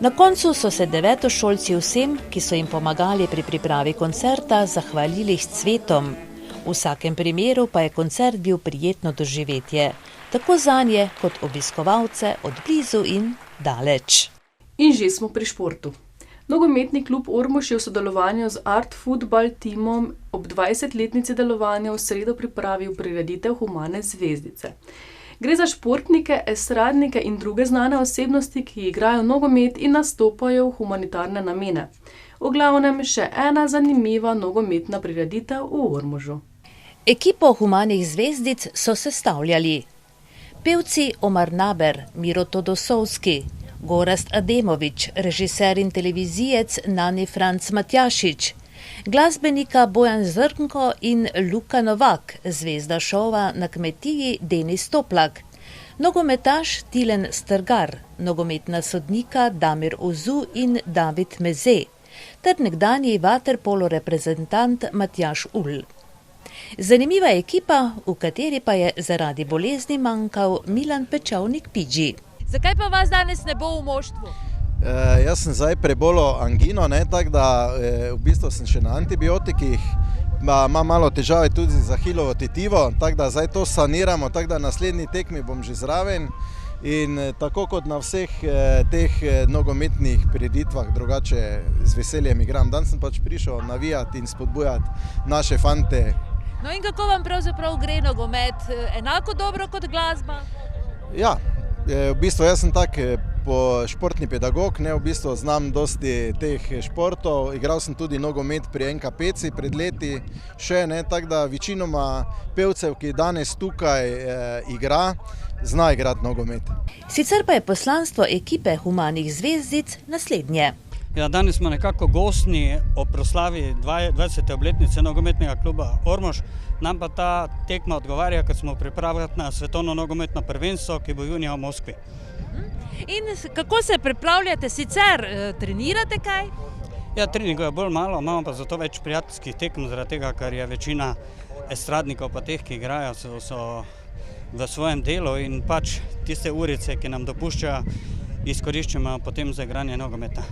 Na koncu so se devetošolci vsem, ki so jim pomagali pri pripravi koncerta, zahvalili s cvetom. V vsakem primeru pa je koncert bil prijetno doživetje, tako zanje kot obiskovalce od blizu in daleč. In že smo pri športu. Nogometni klub Ormož je v sodelovanju z Art Football timom ob 20-letnici delovanja v sredo pripravil prireditev Humane zvezdice. Gre za športnike, estradnike in druge znane osebnosti, ki igrajo nogomet in nastopajo v humanitarne namene. V glavnem še ena zanimiva nogometna prireditev v Ormožu. Ekipo Humanih zvezdic so sestavljali pevci Omar Naber, Miro Todosovski, Gorazd Ademovič, režiser in televizijec Nani Franc Matjašič, glasbenika Bojan Zrnko in Luka Novak, zvezda šova na kmetiji Denis Toplak, nogometaš Tilen Strgar, nogometna sodnika Damir Ozu in David Meze, ter nekdanji vaterpolo reprezentant Matjaž Ul. Zanimiva ekipa, v kateri pa je zaradi bolezni manjkal Milan Pečovnik Pidži. Zakaj pa vas danes ne bo v moštvu? Jaz sem zdaj prebolel angino, tako da v bistvu sem še na antibiotikih. Imam malo težave tudi z ahilovo tetivo, tako da zdaj to saniramo, tako da naslednji tekmi bom že zraven. In tako kot na vseh teh nogometnih prireditvah, drugače z veseljem igram. Danes sem pač prišel navijati in spodbujati naše fante. No in kako vam pravzaprav gre nogomet? Enako dobro kot glasba? Ja, v bistvu jaz sem tak športni pedagog, v bistvu znam dosti teh športov. Igral sem tudi nogomet pri NK-Peci pred leti še, tako da večinoma pevcev, ki danes tukaj igra, zna igrati nogomet. Sicer pa je poslanstvo ekipe Humanih zvezdic naslednje. Ja, danes smo nekako gostni ob proslavi 20. obletnice nogometnega kluba Ormož. Nam pa ta tekma odgovarja, ker smo pripravljeni na svetovno nogometno prvenstvo, ki bo junija v Moskvi. In kako se pripravljate sicer? Trenirate kaj? Ja, treningov je bolj malo, imamo pa zato več prijateljskih tekem, zaradi tega, ker je večina estradnikov pa teh, ki igrajo, so v svojem delu in pač tiste urice, ki nam dopuščajo, izkoriščamo potem za igranje nogometa.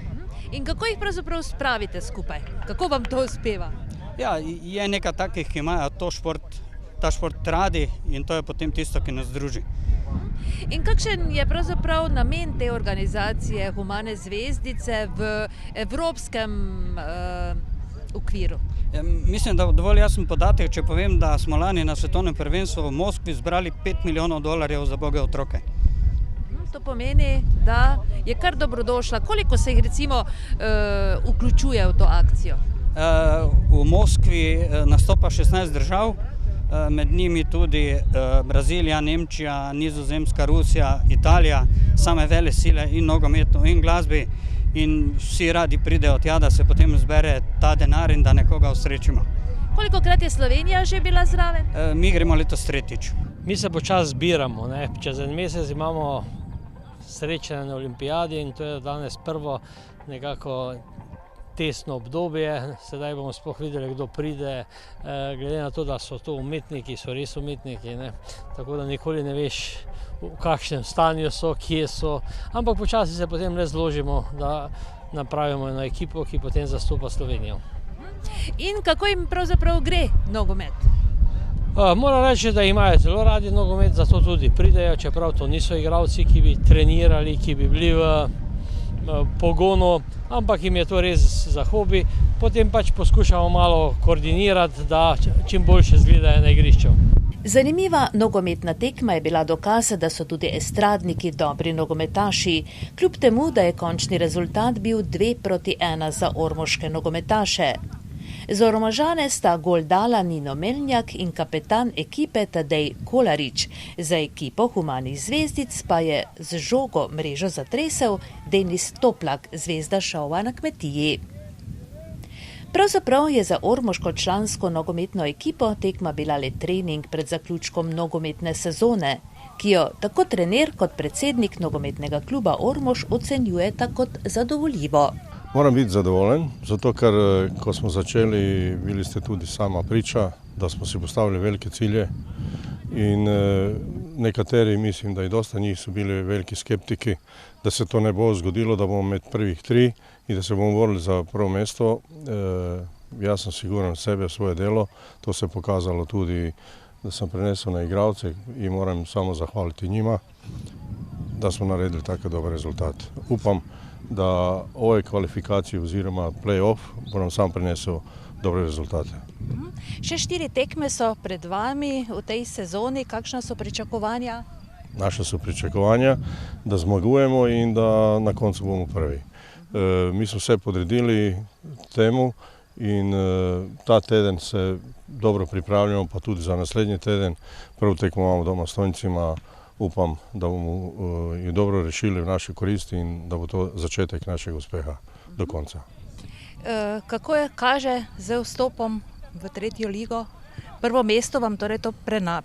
In kako jih pravzaprav spravite skupaj? Kako vam to uspeva? Ja, je nekaj takih, ki imajo ta šport radi in to je potem tisto, ki nas druži. In kakšen je pravzaprav namen te organizacije Humane zvezdice v evropskem okviru? Mislim, da dovolj jasen podatek, če povem, da smo lani na svetovnem prvenstvu v Moskvi zbrali $5 milijonov za uboge otroke. To pomeni, da je kar dobrodošla. Koliko se jih recimo vključuje v to akcijo? V Moskvi nastopa 16 držav, med njimi tudi Brazilija, Nemčija, Nizozemska, Rusija, Italija, same vele sile in nogometno in glasbi in vsi radi pridejo tja, da se potem zbere ta denar in da nekoga osrečimo. Kolikokrat je Slovenija že bila zraven? Mi gremo letos tretjič. Mi se počasi zbiramo, čez en mesec imamo srečanje na olimpijadi in to je danes prvo nekako testno obdobje. Sedaj bomo sploh videli, kdo pride, glede na to, da so to umetniki, so res umetniki, tako da nikoli ne veš, v kakšnem stanju so, kje so, ampak počasi se potem le zložimo, da napravimo eno ekipo, ki potem zastopa Slovenijo. In kako jim pravzaprav gre nogomet? Moram reči, da imajo zelo radi nogomet, zato tudi pridejo, čeprav to niso igralci, ki bi trenirali, ki bi bili v pogonu, ampak jim je to res za hobi. Potem pač poskušamo malo koordinirati, da čim boljše izgledajo na igrišču. Zanimiva nogometna tekma je bila dokaz, da so tudi estradniki dobri nogometaši, kljub temu, da je končni rezultat bil 2-1 za ormoške nogometaše. Za Ormožane sta gol dala Nino Melnjak in kapetan ekipe Tadej Kolarič. Za ekipo Humanih zvezdic pa je z žogo mrežo zatresel Denis Toplak, zvezda šova na kmetiji. Pravzaprav je za ormoško člansko nogometno ekipo tekma bila le trening pred zaključkom nogometne sezone, ki jo tako trener kot predsednik nogometnega kluba Ormož ocenjujeta kot zadovoljivo. Moram biti zadovoljen, zato ker ko smo začeli, bili ste tudi sama priča, da smo si postavili velike cilje in nekateri, mislim, da i dosta njih su bili veliki skeptiki da se to ne bo zgodilo, da bomo med prvih 3 i da se bomo borili za prvo mesto. Ja sam siguran u sebe, svoje delo, to se pokazalo tudi da sam prenesao na igralce i moram samo zahvaliti njima da smo naredili takav dobar rezultat. Upam da ove kvalifikacije oziroma play-off bo nam sam prenesel dobre rezultate. Še 4 tekme so pred vami v tej sezoni. Kakšna so pričakovanja? Naša su pričakovanja da zmagujemo i da na koncu bomo prvi. Mi smo sve podredili temu in ta teden se dobro pripravljamo, pa tudi za naslednji teden. Prvu tekmu imamo doma s Tonjcima. Upam da bomo ju dobro rešili v naši koristi in da bo to začetek našega uspeha do konca. Kako je kaže z vstopom v 3. ligo? Prvo mesto vam torej to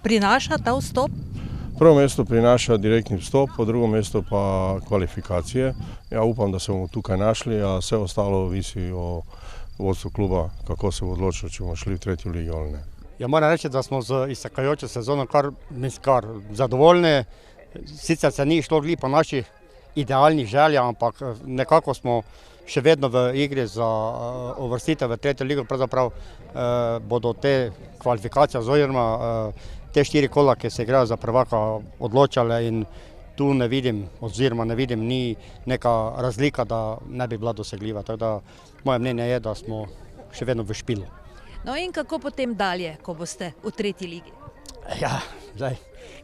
prinaša ta vstop? Prvo mesto prinaša direktni vstop, po drugo mesto pa kvalifikacije. Ja upam da se bomo tukaj našli, a sve ostalo visi o vodstvu kluba kako se bo odločilo, če bomo šli v 3. ligo ali ne. Ja, moram reči, da smo z iztekajočo sezono kar zadovoljni. Sicer se ni šlo po naših idealnih željah, ampak nekako smo še vedno v igri za uvrstitev v 3. ligo. Pravzaprav bodo te kvalifikacije oziroma te 4 kola, ki se igrajo za prvaka, odločale in tu ne vidim, ni neka razlika, da ne bi bila dosegljiva. Tako da moje mnenje je, da smo še vedno v špilu. No in kako potem dalje, ko boste v 3. ligi? Ja, zdaj,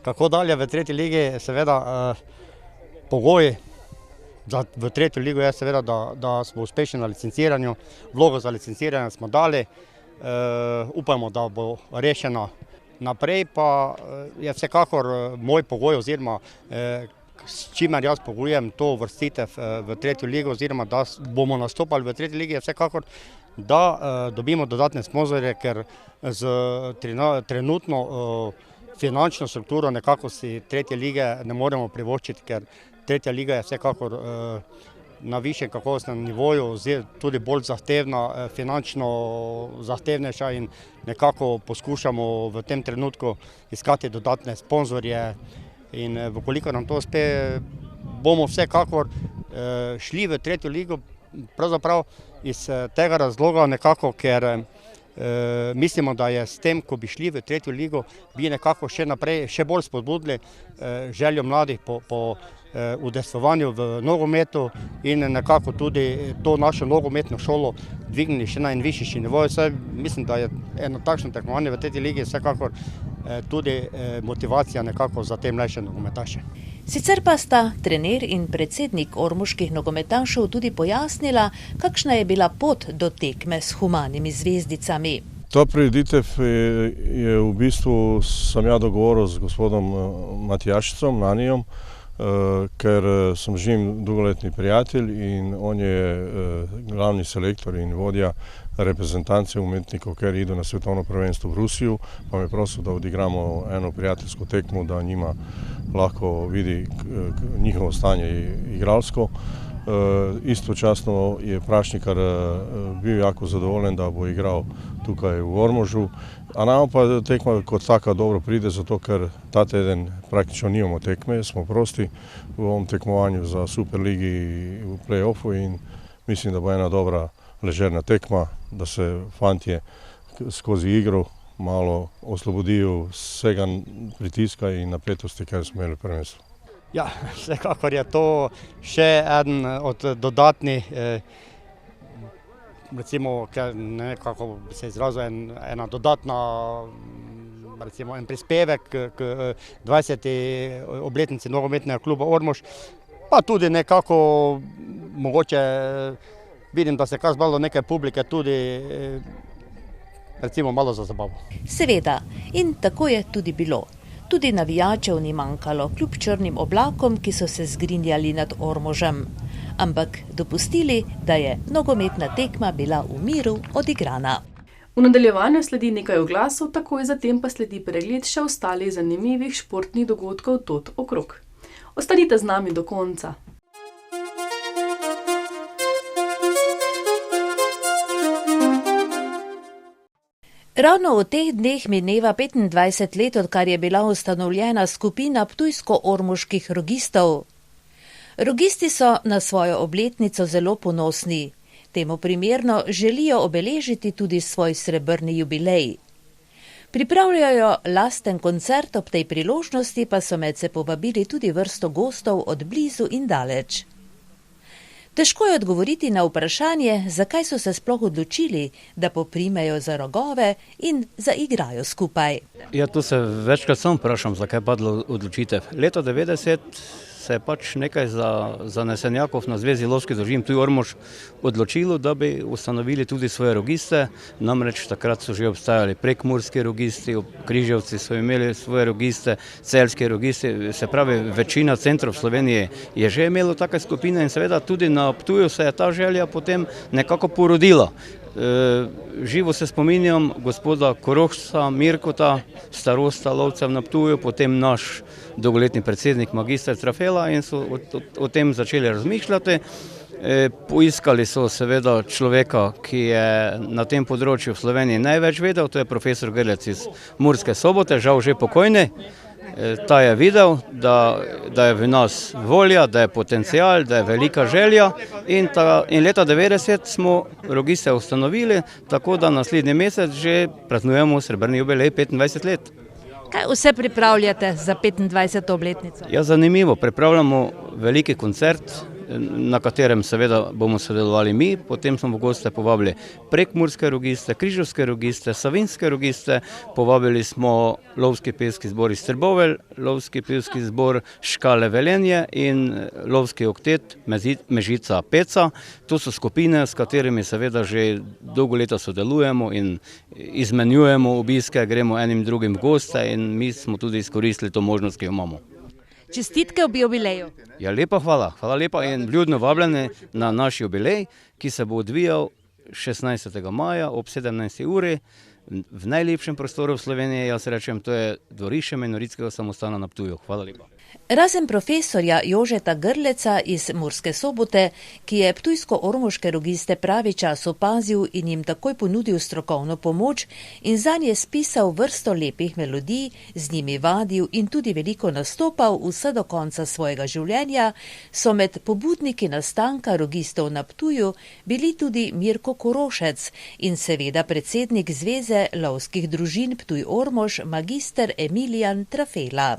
kako dalje v 3. ligi, seveda pogoji v 3. ligo je seveda, da smo uspešni na licenciranju. Vlogo za licenciranje smo dali, upajmo, da bo rešena. Naprej pa je vsekakor moj pogoj oziroma s čimer jaz pogojujem to uvrstitev v 3. ligo oziroma da bomo nastopali v 3. ligi je vsekakor, da dobimo dodatne sponzorje, ker z trenutno finančno strukturo nekako si 3. lige ne moremo privoščiti, ker 3. liga je vsekakor na višjem kakovostnem nivoju, tudi bolj zahtevna, finančno zahtevnejša in nekako poskušamo v tem trenutku iskati dodatne sponzorje in vkoliko nam to uspe, bomo vsekakor šli v 3. ligo, pravzaprav iz tega razloga nekako, ker mislimo, da je s tem, ko bi šli v 3. ligo, bi nekako še naprej, še bolj spodbudili željo mladih po udejstvovanju v nogometu in nekako tudi to našo nogometno šolo dvignili še na en višji nivo. Mislim, da je eno takšno tekmovanje v 3. ligi vsekakor tudi motivacija nekako za te mlajše nogometaše. Sicer pa sta trener in predsednik ormoških nogometašev tudi pojasnila, kakšna je bila pot do tekme s humanimi zvezdicami. Ta prireditev je v bistvu, sam ja dogovoril z gospodom Matjašicom, Nanijom, ker sem z njim dolgoletni prijatelj in on je glavni selektor in vodja reprezentance umetnikov, ker idu na svetovno prvenstvo v Rusiju, pa me prosil, da odigramo eno prijateljsko tekmo, da njima lahko vidi njihovo stanje igralsko. Istočasno je Prašnikar bil jako zadovoljen, da bo igral tukaj v Ormožu, a nama pa tekma kot taka dobro pride, zato ker ta teden praktično nimamo tekme, smo prosti v ovom tekmovanju za Superligi v play-offu in mislim, da bo ena dobra ležerna tekma, da se fantje skozi igru malo oslobodijo vsega pritiska in napetosti, kar smo imeli v prvenstvu. Ja, vsekakor je to še eden od dodatnih, recimo, nekako bi se izrazil, ena dodatna, recimo, en prispevek k 20. obletnici nogometnega kluba Ormož, pa tudi nekako mogoče vidim, da se kar zbralo nekaj publike tudi, recimo, malo za zabavo. Seveda, in tako je tudi bilo. Tudi navijačev ni manjkalo, kljub črnim oblakom, ki so se zgrinjali nad Ormožem. Ampak dopustili, da je nogometna tekma bila v miru odigrana. V nadaljevanju sledi nekaj oglasov, takoj zatem pa sledi pregled še ostalih zanimivih športnih dogodkov tod okrog. Ostanite z nami do konca. Ravno v teh dneh mineva 25 let, odkar je bila ustanovljena skupina ptujsko-ormoških rogistov. Rogisti so na svojo obletnico zelo ponosni. Temu primerno želijo obeležiti tudi svoj srebrni jubilej. Pripravljajo lasten koncert, ob tej priložnosti pa so medse povabili tudi vrsto gostov od blizu in daleč. Težko je odgovoriti na vprašanje, zakaj so se sploh odločili, da poprimejo za rogove in zaigrajo skupaj. Ja, tu se večkrat sam vprašam, zakaj je padla odločitev. Leto 90 se je pač nekaj zanesenjakov na Zvezi lovskih družin Ptuj-Ormož odločilo, da bi ustanovili tudi svoje rogiste. Namreč takrat so že obstajali prekmurski rogisti, Križevci so imeli svoje rogiste, celjski rogisti, se pravi večina centrov v Sloveniji je že imelo take skupine in seveda tudi na Ptuju se je ta želja potem nekako porodila. Živo se spominjam gospoda Korošca, Mirkota, starosta lovcev na Ptuju, potem naš dolgoletni predsednik magister Trafela in so o tem začeli razmišljati. Poiskali so seveda človeka, ki je na tem področju v Sloveniji največ vedel, to je profesor Grlec iz Murske Sobote, žal že pokojni. Ta je videl, da je v nas volja, da je potencial, da je velika želja in leta 90 smo rogiste ustanovili, tako da naslednji mesec že praznujemo srebrni jubilej 25 let. Kaj vse pripravljate za 25. obletnico? Ja, zanimivo, pripravljamo veliki koncert, na katerem seveda bomo sodelovali mi, potem smo v goste povabili prekmurske rogiste, križevske rogiste, savinjske rogiste, povabili smo lovski pevski zbor iz Trbovelj, lovski pevski zbor Škale Velenje in lovski oktet Mežica Peca. To so skupine, s katerimi seveda že dolgo leta sodelujemo in izmenjujemo obiske, gremo enim drugim v goste in mi smo tudi izkoristili to možnost, ki jo imamo. Čestitke ob jubileju. Ja, lepa hvala. Hvala lepa in vljudno vabljeni na naš jubilej, ki se bo odvijal 16. maja ob 17. uri v najlepšem prostoru v Sloveniji, jaz rečem, to je dvorišče Minoritskega samostana na Ptuju. Hvala lepa. Razen profesorja Jožeta Grleca iz Murske Sobote, ki je ptujsko-ormoške rogiste pravi čas opazil in jim takoj ponudil strokovno pomoč in zanje spisal vrsto lepih melodij, z njimi vadil in tudi veliko nastopal vse do konca svojega življenja, so med pobudniki nastanka rogistov na Ptuju bili tudi Mirko Korošec in seveda predsednik Zveze lovskih družin Ptuj-Ormož magister Emilijan Trafela.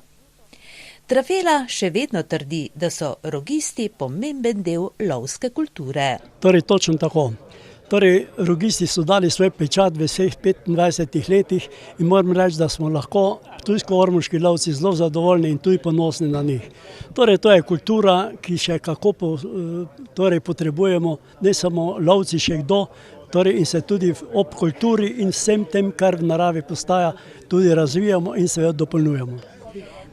Trafela še vedno trdi, da so rogisti pomemben del lovske kulture. Torej, točno tako. Torej, rogisti so dali svoj pečat v vseh 25 letih in moram reči, da smo lahko ptujsko-ormoški lovci zelo zadovoljni in tudi ponosni na njih. Torej, to je kultura, ki še kako potrebujemo, ne samo lovci, še kdo, torej in se tudi ob kulturi in vsem tem, kar v naravi postaja, tudi razvijamo in seveda dopolnjujemo.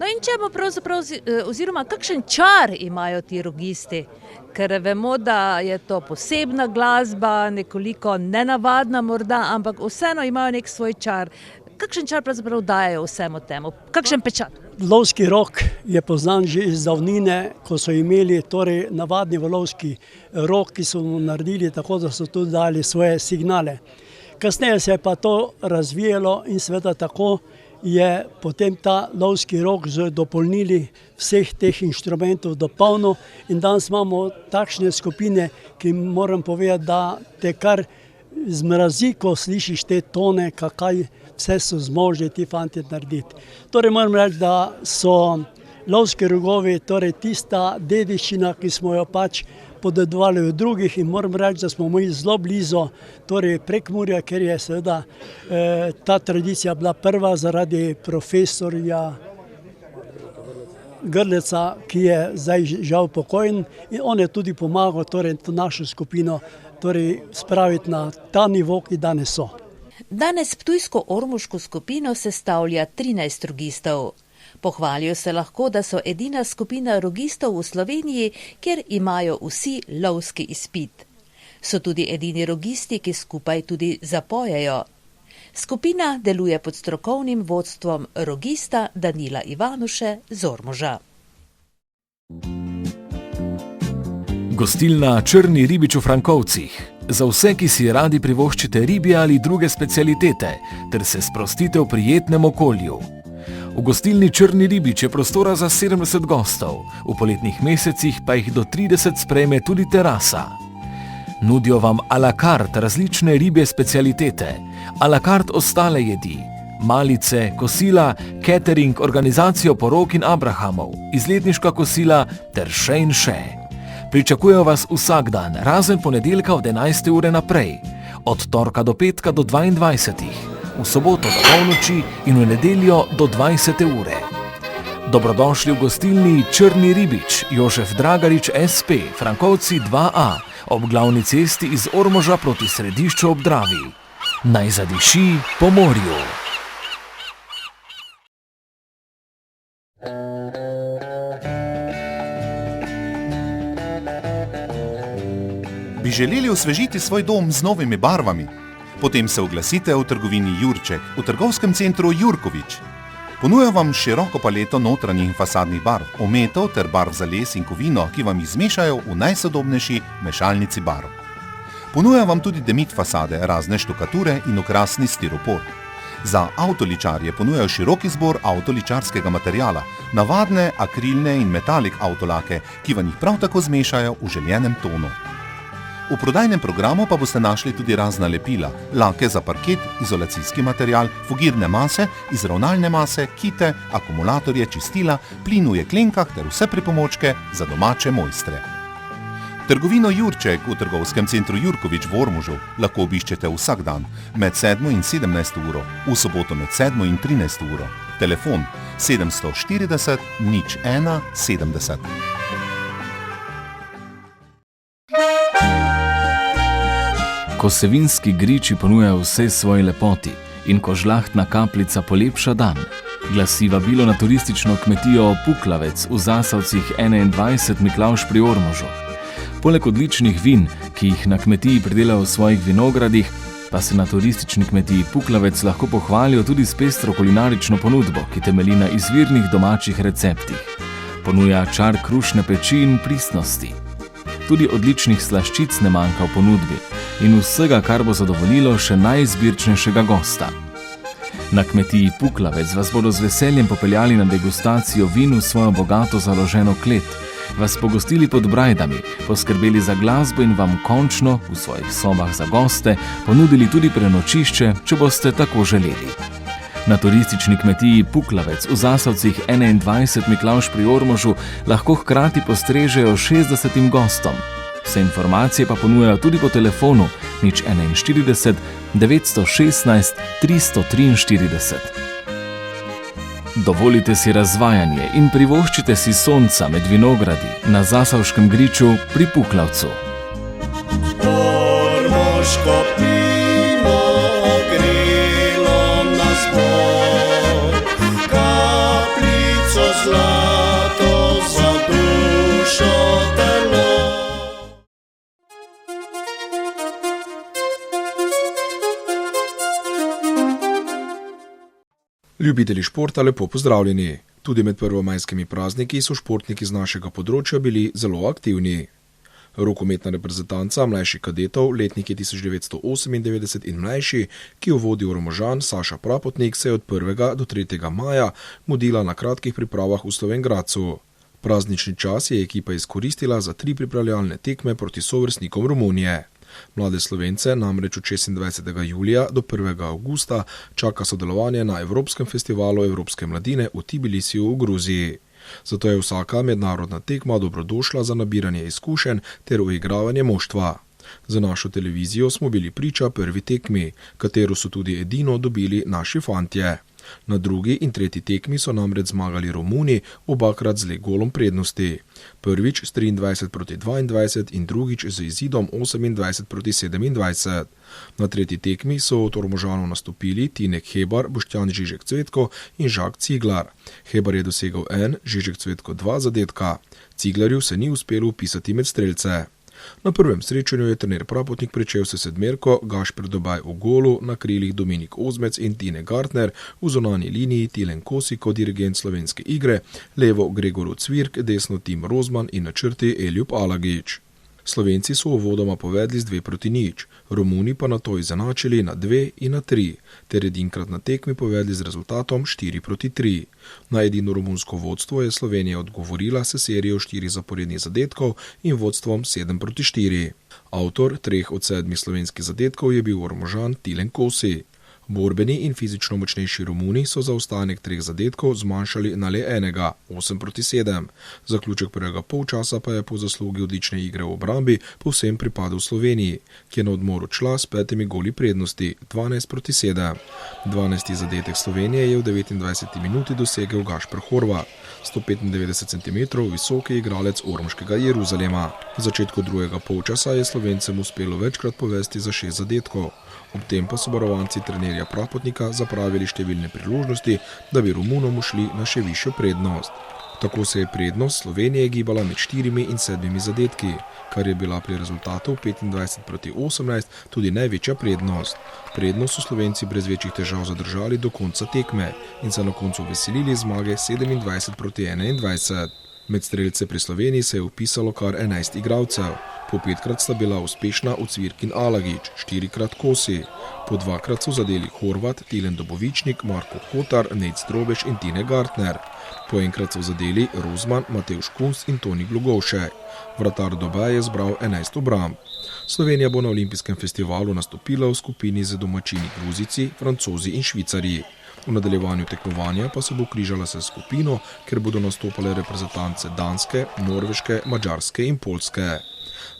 No in čemu pravzaprav, oziroma kakšen čar imajo ti rogisti? Ker vemo, da je to posebna glasba, nekoliko nenavadna morda, ampak vseeno imajo nek svoj čar. Kakšen čar pravzaprav dajejo vsemu temu? Kakšen pečat? Lovski rog je poznan že iz davnine, ko so imeli torej navadni volovski rog, ki so mu naredili tako, da so tudi dali svoje signale. Kasneje se je pa to razvijalo in seveda tako je potem ta lovski rog z dopolnili vseh teh inštrumentov dopolnil in danes imamo takšne skupine, ki moram povedati, da te kar zmrazi, ko slišiš te tone, kaj vse so zmožni ti fanti narediti. Torej moram reči, da so lovski rogovi torej tista dediščina, ki smo jo pač podedovali od drugih in moram reči, da smo mi zelo blizu torej Prekmurja, ker je seveda ta tradicija bila prva zaradi profesorja Grleca, ki je zdaj žal pokojen in on je tudi pomagal torej to našo skupino torej spraviti na ta nivo, ki danes so. Danes ptujsko-ormoško skupino sestavlja 13 rogistov. Pohvalijo se lahko, da so edina skupina rogistov v Sloveniji, kjer imajo vsi lovski izpit. So tudi edini rogisti, ki skupaj tudi zapojejo. Skupina deluje pod strokovnim vodstvom rogista Danila Ivanuše z Ormoža. Gostilna Črni ribič v Frankovcih. za vse, ki si radi privoščite ribje ali druge specialitete, ter se sprostite v prijetnem okolju. V gostilni Črni ribič je prostora za 70 gostov, v poletnih mesecih pa jih do 30 sprejme tudi terasa. Nudijo vam a la carte različne ribje specialitete, a la carte ostale jedi, malice, kosila, catering, organizacijo porok in abrahamov, izletniška kosila ter še in še. Pričakujejo vas vsak dan, razen ponedeljka od 11. ure naprej, od torka do petka do 22. v soboto do polnoči in v nedeljo do 20. ure. Dobrodošli v gostilni Črni ribič, Jožef Dragarič SP, Frankovci 2A, ob glavni cesti iz Ormoža proti Središču ob Dravi. Naj zadiši po morju. Bi želeli osvežiti svoj dom z novimi barvami? Potem se oglasite v trgovini Jurček, v trgovskem centru Jurkovič. Ponuja vam široko paleto notranjih in fasadnih barv, ometov ter barv za les in kovino, ki vam jih zmešajo v najsodobnejši mešalnici barv. Ponuja vam tudi demit fasade, razne štukature in okrasni stiropor. Za avtoličarje ponujajo širok izbor avtoličarskega materijala, navadne, akrilne in metalik avtolake, ki vam jih prav tako zmešajo v željenem tonu. V prodajnem programu pa boste našli tudi razna lepila, lake za parket, izolacijski material, fugirne mase, izravnalne mase, kite, akumulatorje, čistila, plin v jeklenkah ter vse pripomočke za domače mojstre. Trgovino Jurček v trgovskem centru Jurkovič v Ormožu lahko obiščete vsak dan med 7 in 17 uro, v soboto med 7 in 13 uro. Telefon 740 01 70. Ko se vinski griči ponujajo vse svoji lepoti in ko žlahtna kapljica polepša dan, glasi vabilo na turistično kmetijo Puklavec v Zasavcih 21 Miklavž pri Ormožu. Poleg odličnih vin, ki jih na kmetiji pridelajo v svojih vinogradih, pa se na turistični kmetiji Puklavec lahko pohvalijo tudi s pestro kulinarično ponudbo, ki temelji na izvirnih domačih receptih. Ponuja čar krušne peči in pristnosti. Tudi odličnih slaščic ne manjka v ponudbi in vsega, kar bo zadovoljilo še najizbirčnejšega gosta. Na kmetiji Puklavec vas bodo z veseljem popeljali na degustacijo vin v svojo bogato založeno klet, vas pogostili pod brajdami, poskrbeli za glasbo in vam končno v svojih sobah za goste ponudili tudi prenočišče, če boste tako želeli. Na turistični kmetiji Puklavec v Zasavcih 21 Miklavž pri Ormožu lahko hkrati postrežejo 60 gostom. Vse informacije pa ponujajo tudi po telefonu 041 916 343. Dovolite si razvajanje in privoščite si sonca med vinogradi na Zasavškem griču pri Puklavcu. Ormoško pino grelo nas bo, kapljico zlato za dušo telo. Ljubitelji športa, lepo pozdravljeni. Tudi med prvomajskimi prazniki so športniki z našega področja bili zelo aktivni. Rokometna reprezentanca mlajših kadetov, letniki 1998 in mlajši, ki jo vodi Ormožan Saša Prapotnik, se je od 1. do 3. maja mudila na kratkih pripravah v Slovenj Gradcu. Praznični čas je ekipa izkoristila za 3 pripravljalne tekme proti sovrstnikom Romunije. Mlade Slovence namreč od 26. julija do 1. avgusta čaka sodelovanje na Evropskem festivalu Evropske mladine v Tbilisiju v Gruziji. Zato je vsaka mednarodna tekma dobrodošla za nabiranje izkušenj ter uigravanje moštva. Za našo televizijo smo bili priča prvi tekmi, katero so tudi edino dobili naši fantje. Na drugi in tretji tekmi so namreč zmagali Romuni, obakrat z le golom prednosti. Prvič s 23 proti 22 in drugič z izidom 28 proti 27. Na tretji tekmi so od Ormožanov nastopili Tinek Hebar, Boštjan Žižek Cvetko in Žak Ciglar. Hebar je dosegal 1, Žižek Cvetko 2 zadetka. Ciglarju se ni uspelo vpisati med strelce. Na prvem srečanju je trener Prapotnik pričel s sedmerko, Gašper Dobaj v golu, na krilih Dominik Ozmec in Tine Gartner, v zunanji liniji Tilen Kosiko, dirigent slovenske igre, levo Gregor Cvirk, desno Tim Rozman in na črti Eljub Alagič. Slovenci so uvodoma povedli z 2-0, Romuni pa nato izenačili na 2 in na 3, ter edinkrat na tekmi povedli z rezultatom 4-3. Na edino romunsko vodstvo je Slovenija odgovorila s serijo 4 zaporednih zadetkov in vodstvom 7-4. Avtor 3 od 7 slovenskih zadetkov je bil Ormožan Tilen Kosi. Borbeni in fizično močnejši Romuni so zaostanek 3 zadetkov zmanjšali na le enega, 8-7. Zaključek prvega polčasa pa je po zaslugi odlične igre v obrambi povsem pripadel Sloveniji, ki je na odmor odšla s 5 goli prednosti, 12-7. 12. zadetek Slovenije je v 29. minuti dosegel Gašper Horvat, 195 cm visoki igralec ormoškega Jeruzalema. V začetku drugega polčasa je Slovencem uspelo večkrat povesti za 6 zadetkov. Ob tem pa so varovanci trenerja Prapotnika zapravili številne priložnosti, da bi Romunom ušli na še višjo prednost. Tako se je prednost Slovenije gibala med 4 in 7 zadetki, kar je bila pri rezultatu 25-18 tudi največja prednost. Prednost so Slovenci brez večjih težav zadržali do konca tekme in se na koncu veselili zmage 27-21. Med strelce pri Sloveniji se je vpisalo kar 11 igralcev. Po 5krat sta bila uspešna Ucvirk in Alagič, 4krat Kosi. Po 2krat so zadeli Horvat, Tilen Dobovičnik, Marko Kotar, Nejc Strobež in Tine Gartner. Po 1krat so zadeli Rozman, Matevž Kunst in Toni Glogovšek. Vratar Dobe je zbral 11 obramb. Slovenija bo na olimpijskem festivalu nastopila v skupini z domačini Gruzici, Francozi in Švicarji. V nadaljevanju tekmovanja pa se bo križala se skupino, ker bodo nastopale reprezentance Danske, Norveške, Madžarske in Poljske.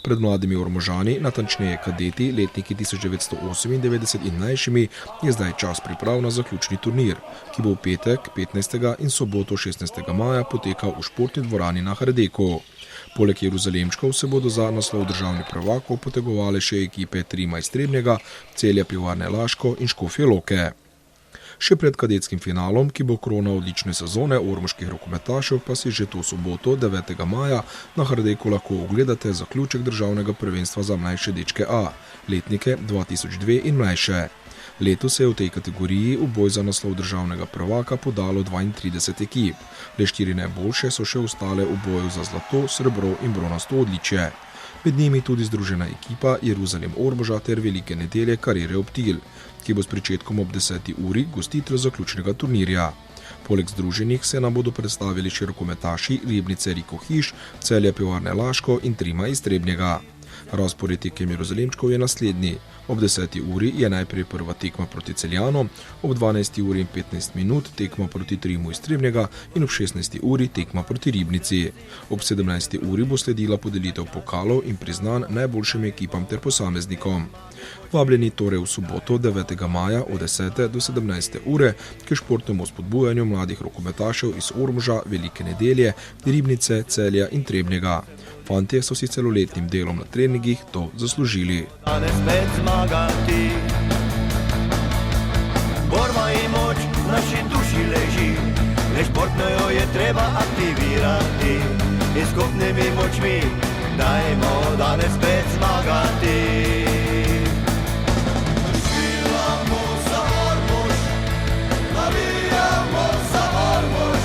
Pred mladimi Ormožani, natančneje kadeti, letniki 1998 in mlajšimi, je zdaj čas priprav na zaključni turnir, ki bo v petek 15. in soboto 16. maja potekal v športni dvorani na Hradeku. Poleg Jeruzalemčkov se bodo za naslov državnih prvakov potegovale še ekipe Trima iz Trebnjega, Celja Pivovarne Laško in Škofje Loke. Še pred kadetskim finalom, ki bo krona odlične sezone ormoških rokometašev, pa si že to soboto 9. maja na Hradeku lahko ogledate zaključek državnega prvenstva za mlajše dečke A, letnike 2002 in mlajše. Letos se je v tej kategoriji v boj za naslov državnega prvaka podalo 32 ekip. Le 4 najboljše so še ostale v boju za zlato, srebro in bronasto odličje. Med njimi tudi združena ekipa Jeruzalem Ormoža ter Velike nedelje Karere Optil, ki bo s pričetkom ob 10. uri gostitelj zaključnega turnirja. Poleg združenih se nam bodo predstavili še rokometaši Ribnice Riko Hiš, Celja Pivovarne Laško in Trima iz Trebnjega. Razpored tekem Jeruzalemčkov je naslednji. Ob 10. uri je najprej prva tekma proti Celjanom, ob 12. uri in 15 minut tekma proti Trimu iz Trebnjega in ob 16. uri tekma proti Ribnici. Ob 17. uri bo sledila podelitev pokalov in priznanj najboljšim ekipam ter posameznikom. Vabljeni torej v soboto 9. maja od 10. do 17. ure k športnemu spodbujanju mladih rokometašev iz Ormoža, Velike nedelje, Ribnice, Celja in Trebnjega. Fantje so si celoletnim delom na treningih to zaslužili. Danes spet zmagati. Borba in moč v naši duši leži, le športno jo je treba aktivirati. In skupnimi močmi dajmo danes spet zmagati. Špilamo za Ormož, navijamo za Ormož,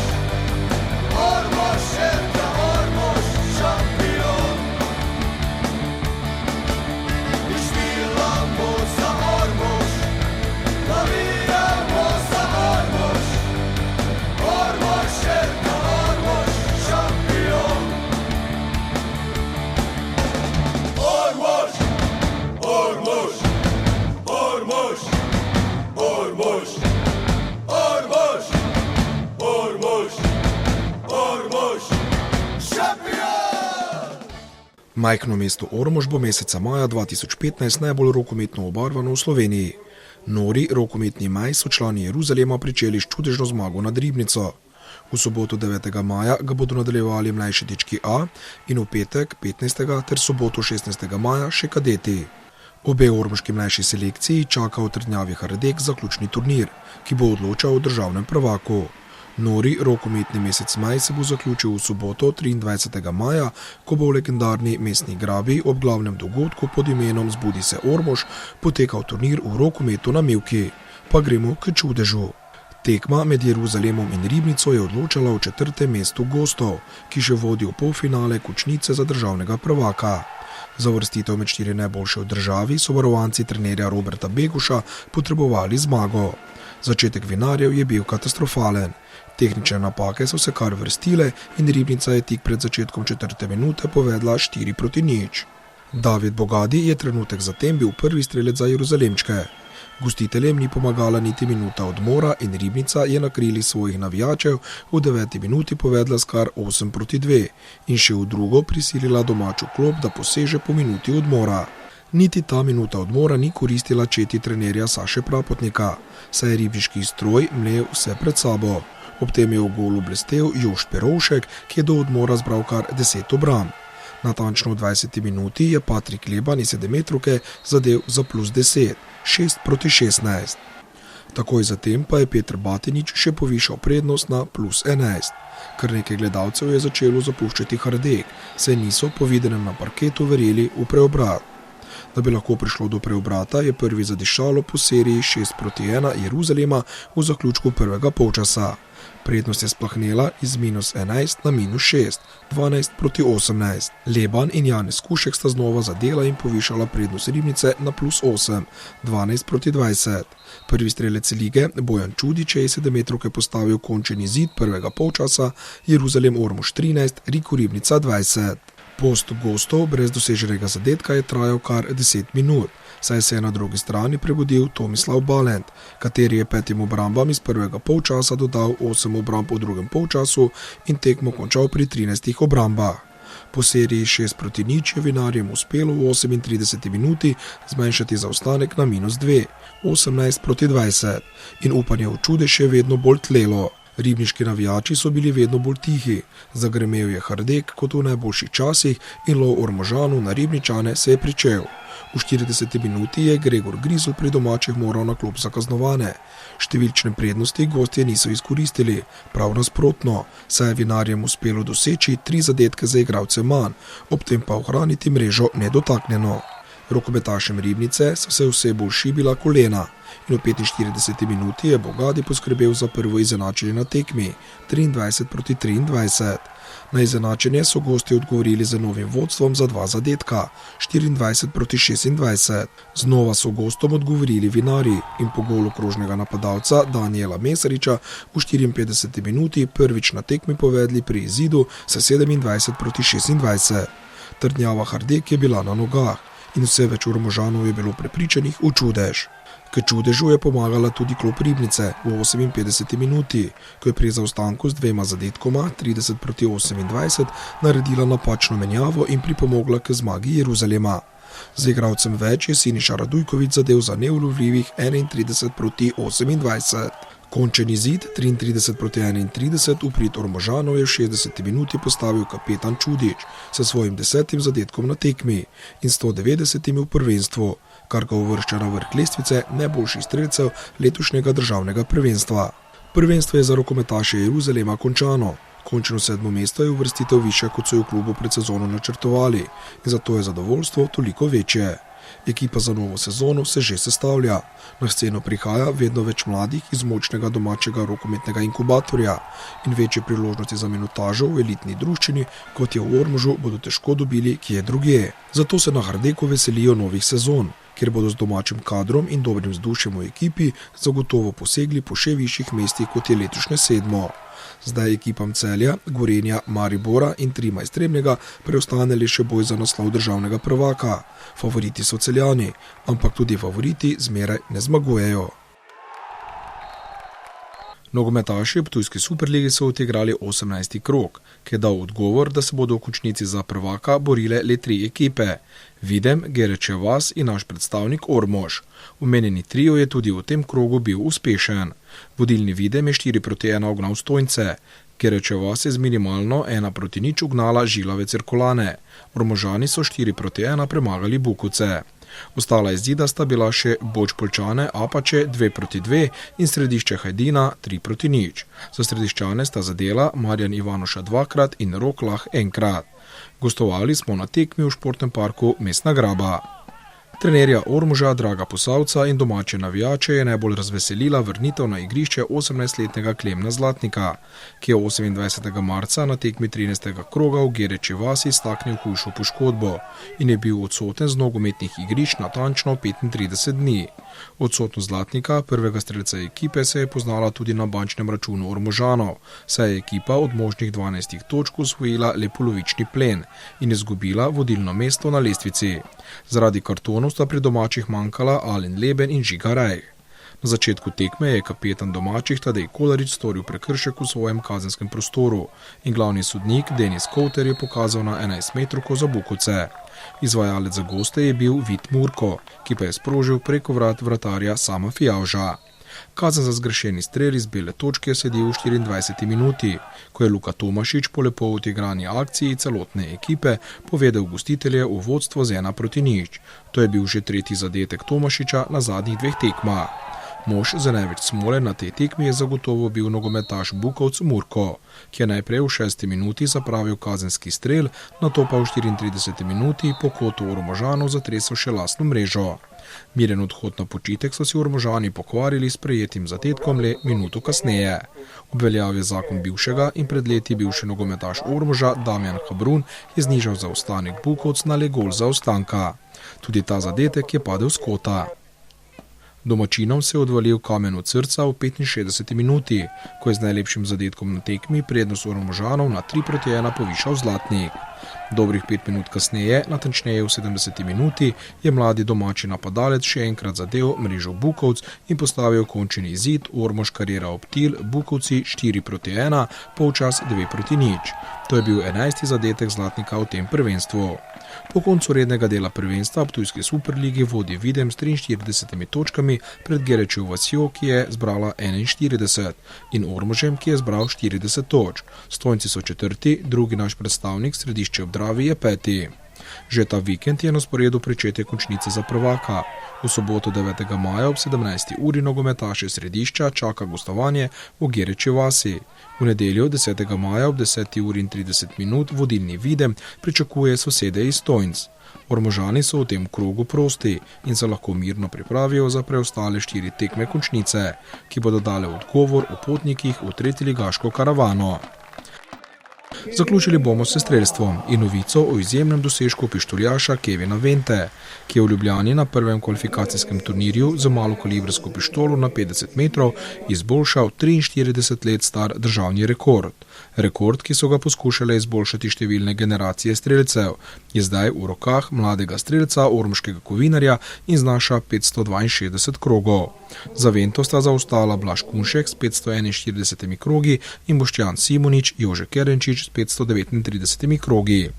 Ormož je ta Ormož šampion. Špilamo za Ormož, navijamo za Ormož, Ormož je ta Ormož šampion. Ormož, Ormož, Ormož, Ormož, Ormož, Ormož, Ormož, šampion! Majhno mesto Ormož bo meseca maja 2015 najbolj rokometno obarvano v Sloveniji. Nori rokometni maj so člani Jeruzalema pričeli s čudežno zmago nad Ribnico. V soboto 9. maja ga bodo nadaljevali mlajši dečki A in v petek 15. ter soboto 16. maja še kadeti. Obe ormoški mlajši selekciji čaka v trdnjavi Hradek zaključni turnir, ki bo odločal o državnem prvaku. Nori rokometni mesec maj se bo zaključil v soboto 23. maja, ko bo v legendarni mestni grabi ob glavnem dogodku pod imenom Zbudi se Ormož potekal turnir v rokometu na Mivki. Pa gremo k čudežu. Tekma med Jeruzalemom in Ribnico je odločala v 4. mestu gostov, ki še vodi v polfinale končnice za državnega prvaka. Za uvrstitev med 4 najboljše v državi so varovanci trenerja Roberta Beguša potrebovali zmago. Začetek vinarjev je bil katastrofalen. Tehnične napake so se kar vrstile in Ribnica je tik pred začetkom 4. minute povedla 4-0. David Bogadi je trenutek zatem bil prvi strelec za Jeruzalemčke. Gostiteljem ni pomagala niti minuta odmora in Ribnica je na krilih svojih navijačev v 9. minuti povedla skar 8-2 in še v drugo prisilila domačo klop, da poseže po minuti odmora. Niti ta minuta odmora ni koristila četi trenerja Saše Prapotnika, saj je ribniški stroj mlel vse pred sabo. Ob tem je v golu blestel Jošt Perovšek, ki je do odmora zbral kar 10 obramb. Natančno v 20. minuti je Patrik Leban iz 7-metrovke zadel za +10, 6-16. Takoj zatem pa je Peter Batinič še povišal prednost na +11. Kar nekaj gledalcev je začelo zapuščati Hardek, saj niso po videnem na parketu verjeli v preobrat. Da bi lahko prišlo do preobrata, je prvi zadišalo po seriji 6-1 Jeruzalema v zaključku prvega polčasa. Prednost je splahnela iz -11 na -6, 12-18. Leban in Janez Kušek sta znova zadela in povišala prednost Ribnice na +8, 12-20. Prvi strelec lige Bojan Čudič je iz 7-metrovke postavil končni zid prvega polčasa, Jeruzalem Ormož 13, Riko Ribnica 20. Post gostov brez doseženega zadetka je trajal kar 10 minut, saj se je na drugi strani prebudil Tomislav Balent, kateri je 5 obrambam iz prvega polčasa dodal 8 obramb v drugem polčasu in tekmo končal pri 13 obrambah. Po seriji 6-0 je vinarjem uspelo v 38 minuti zmanjšati zaostanek na -2, 18-20 in upanje v čudež je vedno bolj tlelo. Ribniški navijači so bili vedno bolj tihi, zagremel je Hardek kot v najboljših časih in lov Ormožanu na Ribničane se je pričel. V 40. minuti je Gregor Grizl pri domačih moral na klop za kaznovane. Številčne prednosti gostje niso izkoristili, prav nasprotno, saj je vinarjem uspelo doseči 3 zadetke za igralce manj, ob tem pa ohraniti mrežo nedotaknjeno. Rokometašem Ribnice so se vse bolj šibila kolena in v 45. minuti je Bogadi poskrbel za prvo izenačenje na tekmi, 23-23. Na izenačenje so gosti odgovorili z novim vodstvom za 2 zadetka, 24-26. Znova so gostom odgovorili vinarji in po golu krožnega napadalca Daniela Mesariča v 54. minuti prvič na tekmi povedli pri izidu s 27-26. Trdnjava Hardek je bila na nogah in vse več Ormožanov je bilo prepričanih v čudež. K čudežu je pomagala tudi klop Ribnice v 58. minuti, ko je pri zaostanku z 2 zadetkoma 30-28 naredila napačno menjavo in pripomogla k zmagi Jeruzalema. Z igralcem več je Siniša Radujković zadel za neulovljivih 31-28. Končeni zid 33-31 v prid Ormožanov je v 60. minuti postavil kapetan Čudič s svojim 10. zadetkom na tekmi in 190. v prvenstvu, kar ga uvršča na vrh lestvice najboljših strelcev letošnjega državnega prvenstva. Prvenstvo je za rokometaše Jeruzalema končano. Končno 7. mesto je uvrstitev višja, kot so jo v klubu pred sezono načrtovali in zato je zadovoljstvo toliko večje. Ekipa za novo sezono se že sestavlja. Na sceno prihaja vedno več mladih iz močnega domačega rokometnega inkubatorja in večje priložnosti za minutažo v elitni druščini, kot je v Ormožu, bodo težko dobili kje drugje. Zato se na Hardeku veselijo novih sezon, kjer bodo z domačim kadrom in dobrim vzdušjem v ekipi zagotovo posegli po še višjih mestih, kot je letošnje 7. Zdaj ekipam Celja, Gorenja, Maribora in Trima iz Trebnjega preostane le še boj za naslov državnega prvaka. Favoriti so Celjani, ampak tudi favoriti zmeraj ne zmagujejo. Nogometaši v ptujski superligi so odigrali 18. krog, ki je dal odgovor, da se bodo v končnici za prvaka borile le 3 ekipe. Videm, Gerečev vas in naš predstavnik Ormož. Omenjeni trio je tudi v tem krogu bil uspešen. Vodilni Videm je 4-1 ugnal Stojnce. Gerečev vas je z minimalno 1-0 ugnala Žilave Cirkulane. Ormožani so 4-1 premagali Bukovce. Ostala izida sta bila še Boč Poljčane, Apače 2-2 in Središče Hajdina 3-0. Za Središčane sta zadela Marjan Ivanoša 2-krat in Rok Lah 1-krat. Gostovali smo na tekmi v športnem parku Mestna Graba. Trenerja Ormoža Draga Posavca in domače navijače je najbolj razveselila vrnitev na igrišče 18-letnega Klemna Zlatnika, ki je 28. marca na tekmi 13. kroga v Gereči vasi staknil hujšo poškodbo in je bil odsoten z nogometnih igrišč natančno 35 dni. Odsotnost Zlatnika, prvega strelca ekipe, se je poznala tudi na bančnem računu Ormožanov, saj je ekipa od možnih 12 točk osvojila le polovični plen in izgubila vodilno mesto na lestvici. Zaradi kartonov sta pri domačih manjkala Alen Leben in Žiga Rajh. Na začetku tekme je kapetan domačih Tadej Kolarič storil prekršek v svojem kazenskem prostoru in glavni sodnik Denis Kouter je pokazal na 11-metrovko za Bukovce. Izvajalec za goste je bil Vit Murko, ki pa je sprožil preko vrat vratarja Sama Fijavža. Kazen za zgrešeni strel iz bele točke je sledil v 24 minuti, ko je Luka Tomašič po lepo odigrani akciji celotne ekipe povedal gostitelje v vodstvo z 1-0. To je bil že tretji zadetek Tomašiča na zadnjih 2 tekmah. Mož za največ smole na tej tekmi je zagotovo bil nogometaš Bukovc Murko, ki je najprej v 6. minuti zapravil kazenski strel, nato pa v 34. minuti po kotu Ormožanov zatresel še lastno mrežo. Miren odhod na počitek so si Ormožani pokvarili s prejetim zadetkom le minuto kasneje. Obveljal je zakon bivšega in pred leti bivši nogometaš Ormoža Damjan Habrun je znižal zaostanek Bukovc na le gol zaostanka. Tudi ta zadetek je padel s kota. Domačinom se je odvalil kamen od srca v 65. minuti, ko je z najlepšim zadetkom na tekmi prednost Ormožanov na 3-1 povišal Zlatnik. Dobrih 5 minut kasneje, natančneje v 70. minuti, je mladi domači napadalec še enkrat zadel mrežo Bukovc in postavil končni izid Ormož Karjera Optil Bukovci 4-1, polčas 2-0. To je bil 11. zadetek Zlatnika v tem prvenstvu. Po koncu rednega dela prvenstva v Ptujski Superligi vodi Videm s 43 točkami pred Gerečev vasjo, ki je zbrala 41, in Ormožem, ki je zbral 40 točk. Stojnci so 4., drugi naš predstavnik Središče ob Dravi je 5. Že ta vikend je na sporedu pričetek končnice za prvaka. V soboto 9. maja ob 17. uri nogometaše Središča čaka gostovanje v Gereči vasi. V nedeljo 10. maja ob 10. uri in 30 minut vodilni Videm pričakuje sosede iz Stojnc. Ormožani so v tem krogu prosti in se lahko mirno pripravijo za preostale 4 tekme končnice, ki bodo dale odgovor o potnikih v tretjeligaško karavano. Zaključili bomo s strelstvom in novico o izjemnem dosežku pištoljaša Kevina Vente, ki je v Ljubljani na prvem kvalifikacijskem turnirju z malokalibrsko pištolo na 50 metrov izboljšal 43 let star državni rekord. Rekord, ki so ga poskušale izboljšati številne generacije strelcev, je zdaj v rokah mladega strelca ormoškega kovinarja in znaša 562 krogov. Za Vento sta zaostala Blaž Kunšek s 541 krogi in Boštjan Simonič, Jože Kerenčič s 539 krogi.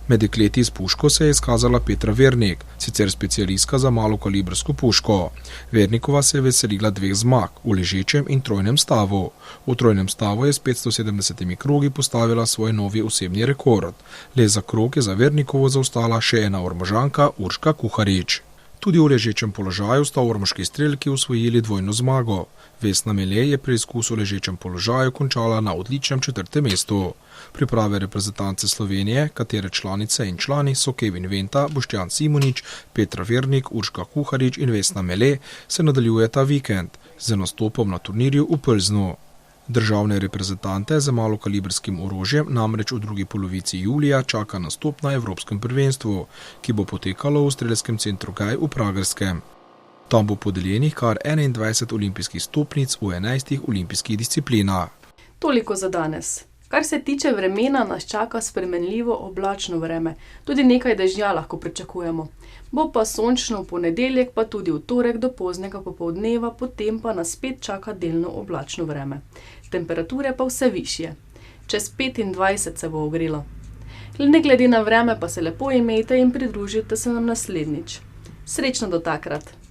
Med dekleti s puško se je izkazala Petra Vernik, sicer specialistka za malokalibrsko puško. Vernikova se je veselila 2 zmag, v ležečem in trojnem stavu. V trojnem stavu je s 570 krogi postavila svoj novi osebni rekord. Le za krog je za Vernikovo zaostala še ena Ormožanka Urška Kuharič. Tudi v ležečem položaju sta ormoški strelki osvojili dvojno zmago. Vesna Mele je preizkus v ležečem položaju končala na odličnem 4. mestu. Priprave reprezentance Slovenije, katere članice in člani so Kevin Venta, Boštjan Simonič, Petra Vernik, Urška Kuharič in Vesna Mele, se nadaljuje ta vikend z nastopom na turnirju v Plznu. Državne reprezentante z malokalibrskim orožjem namreč v drugi polovici julija čaka nastop na Evropskem prvenstvu, ki bo potekalo v strelskem centru Gaj v Pragerskem. Tam bo podeljenih kar 21 olimpijskih stopnic v 11 olimpijskih disciplinah. Toliko za danes. Kar se tiče vremena, nas čaka spremenljivo oblačno vreme. Tudi nekaj dežja lahko pričakujemo. Bo pa sončno v ponedeljek, pa tudi v torek do poznega popoldneva, potem pa nas spet čaka delno oblačno vreme. Temperature pa vse višje. Čez 25 se bo ogrelo. Ne glede na vreme pa se lepo imejte in pridružite se nam naslednjič. Srečno do takrat!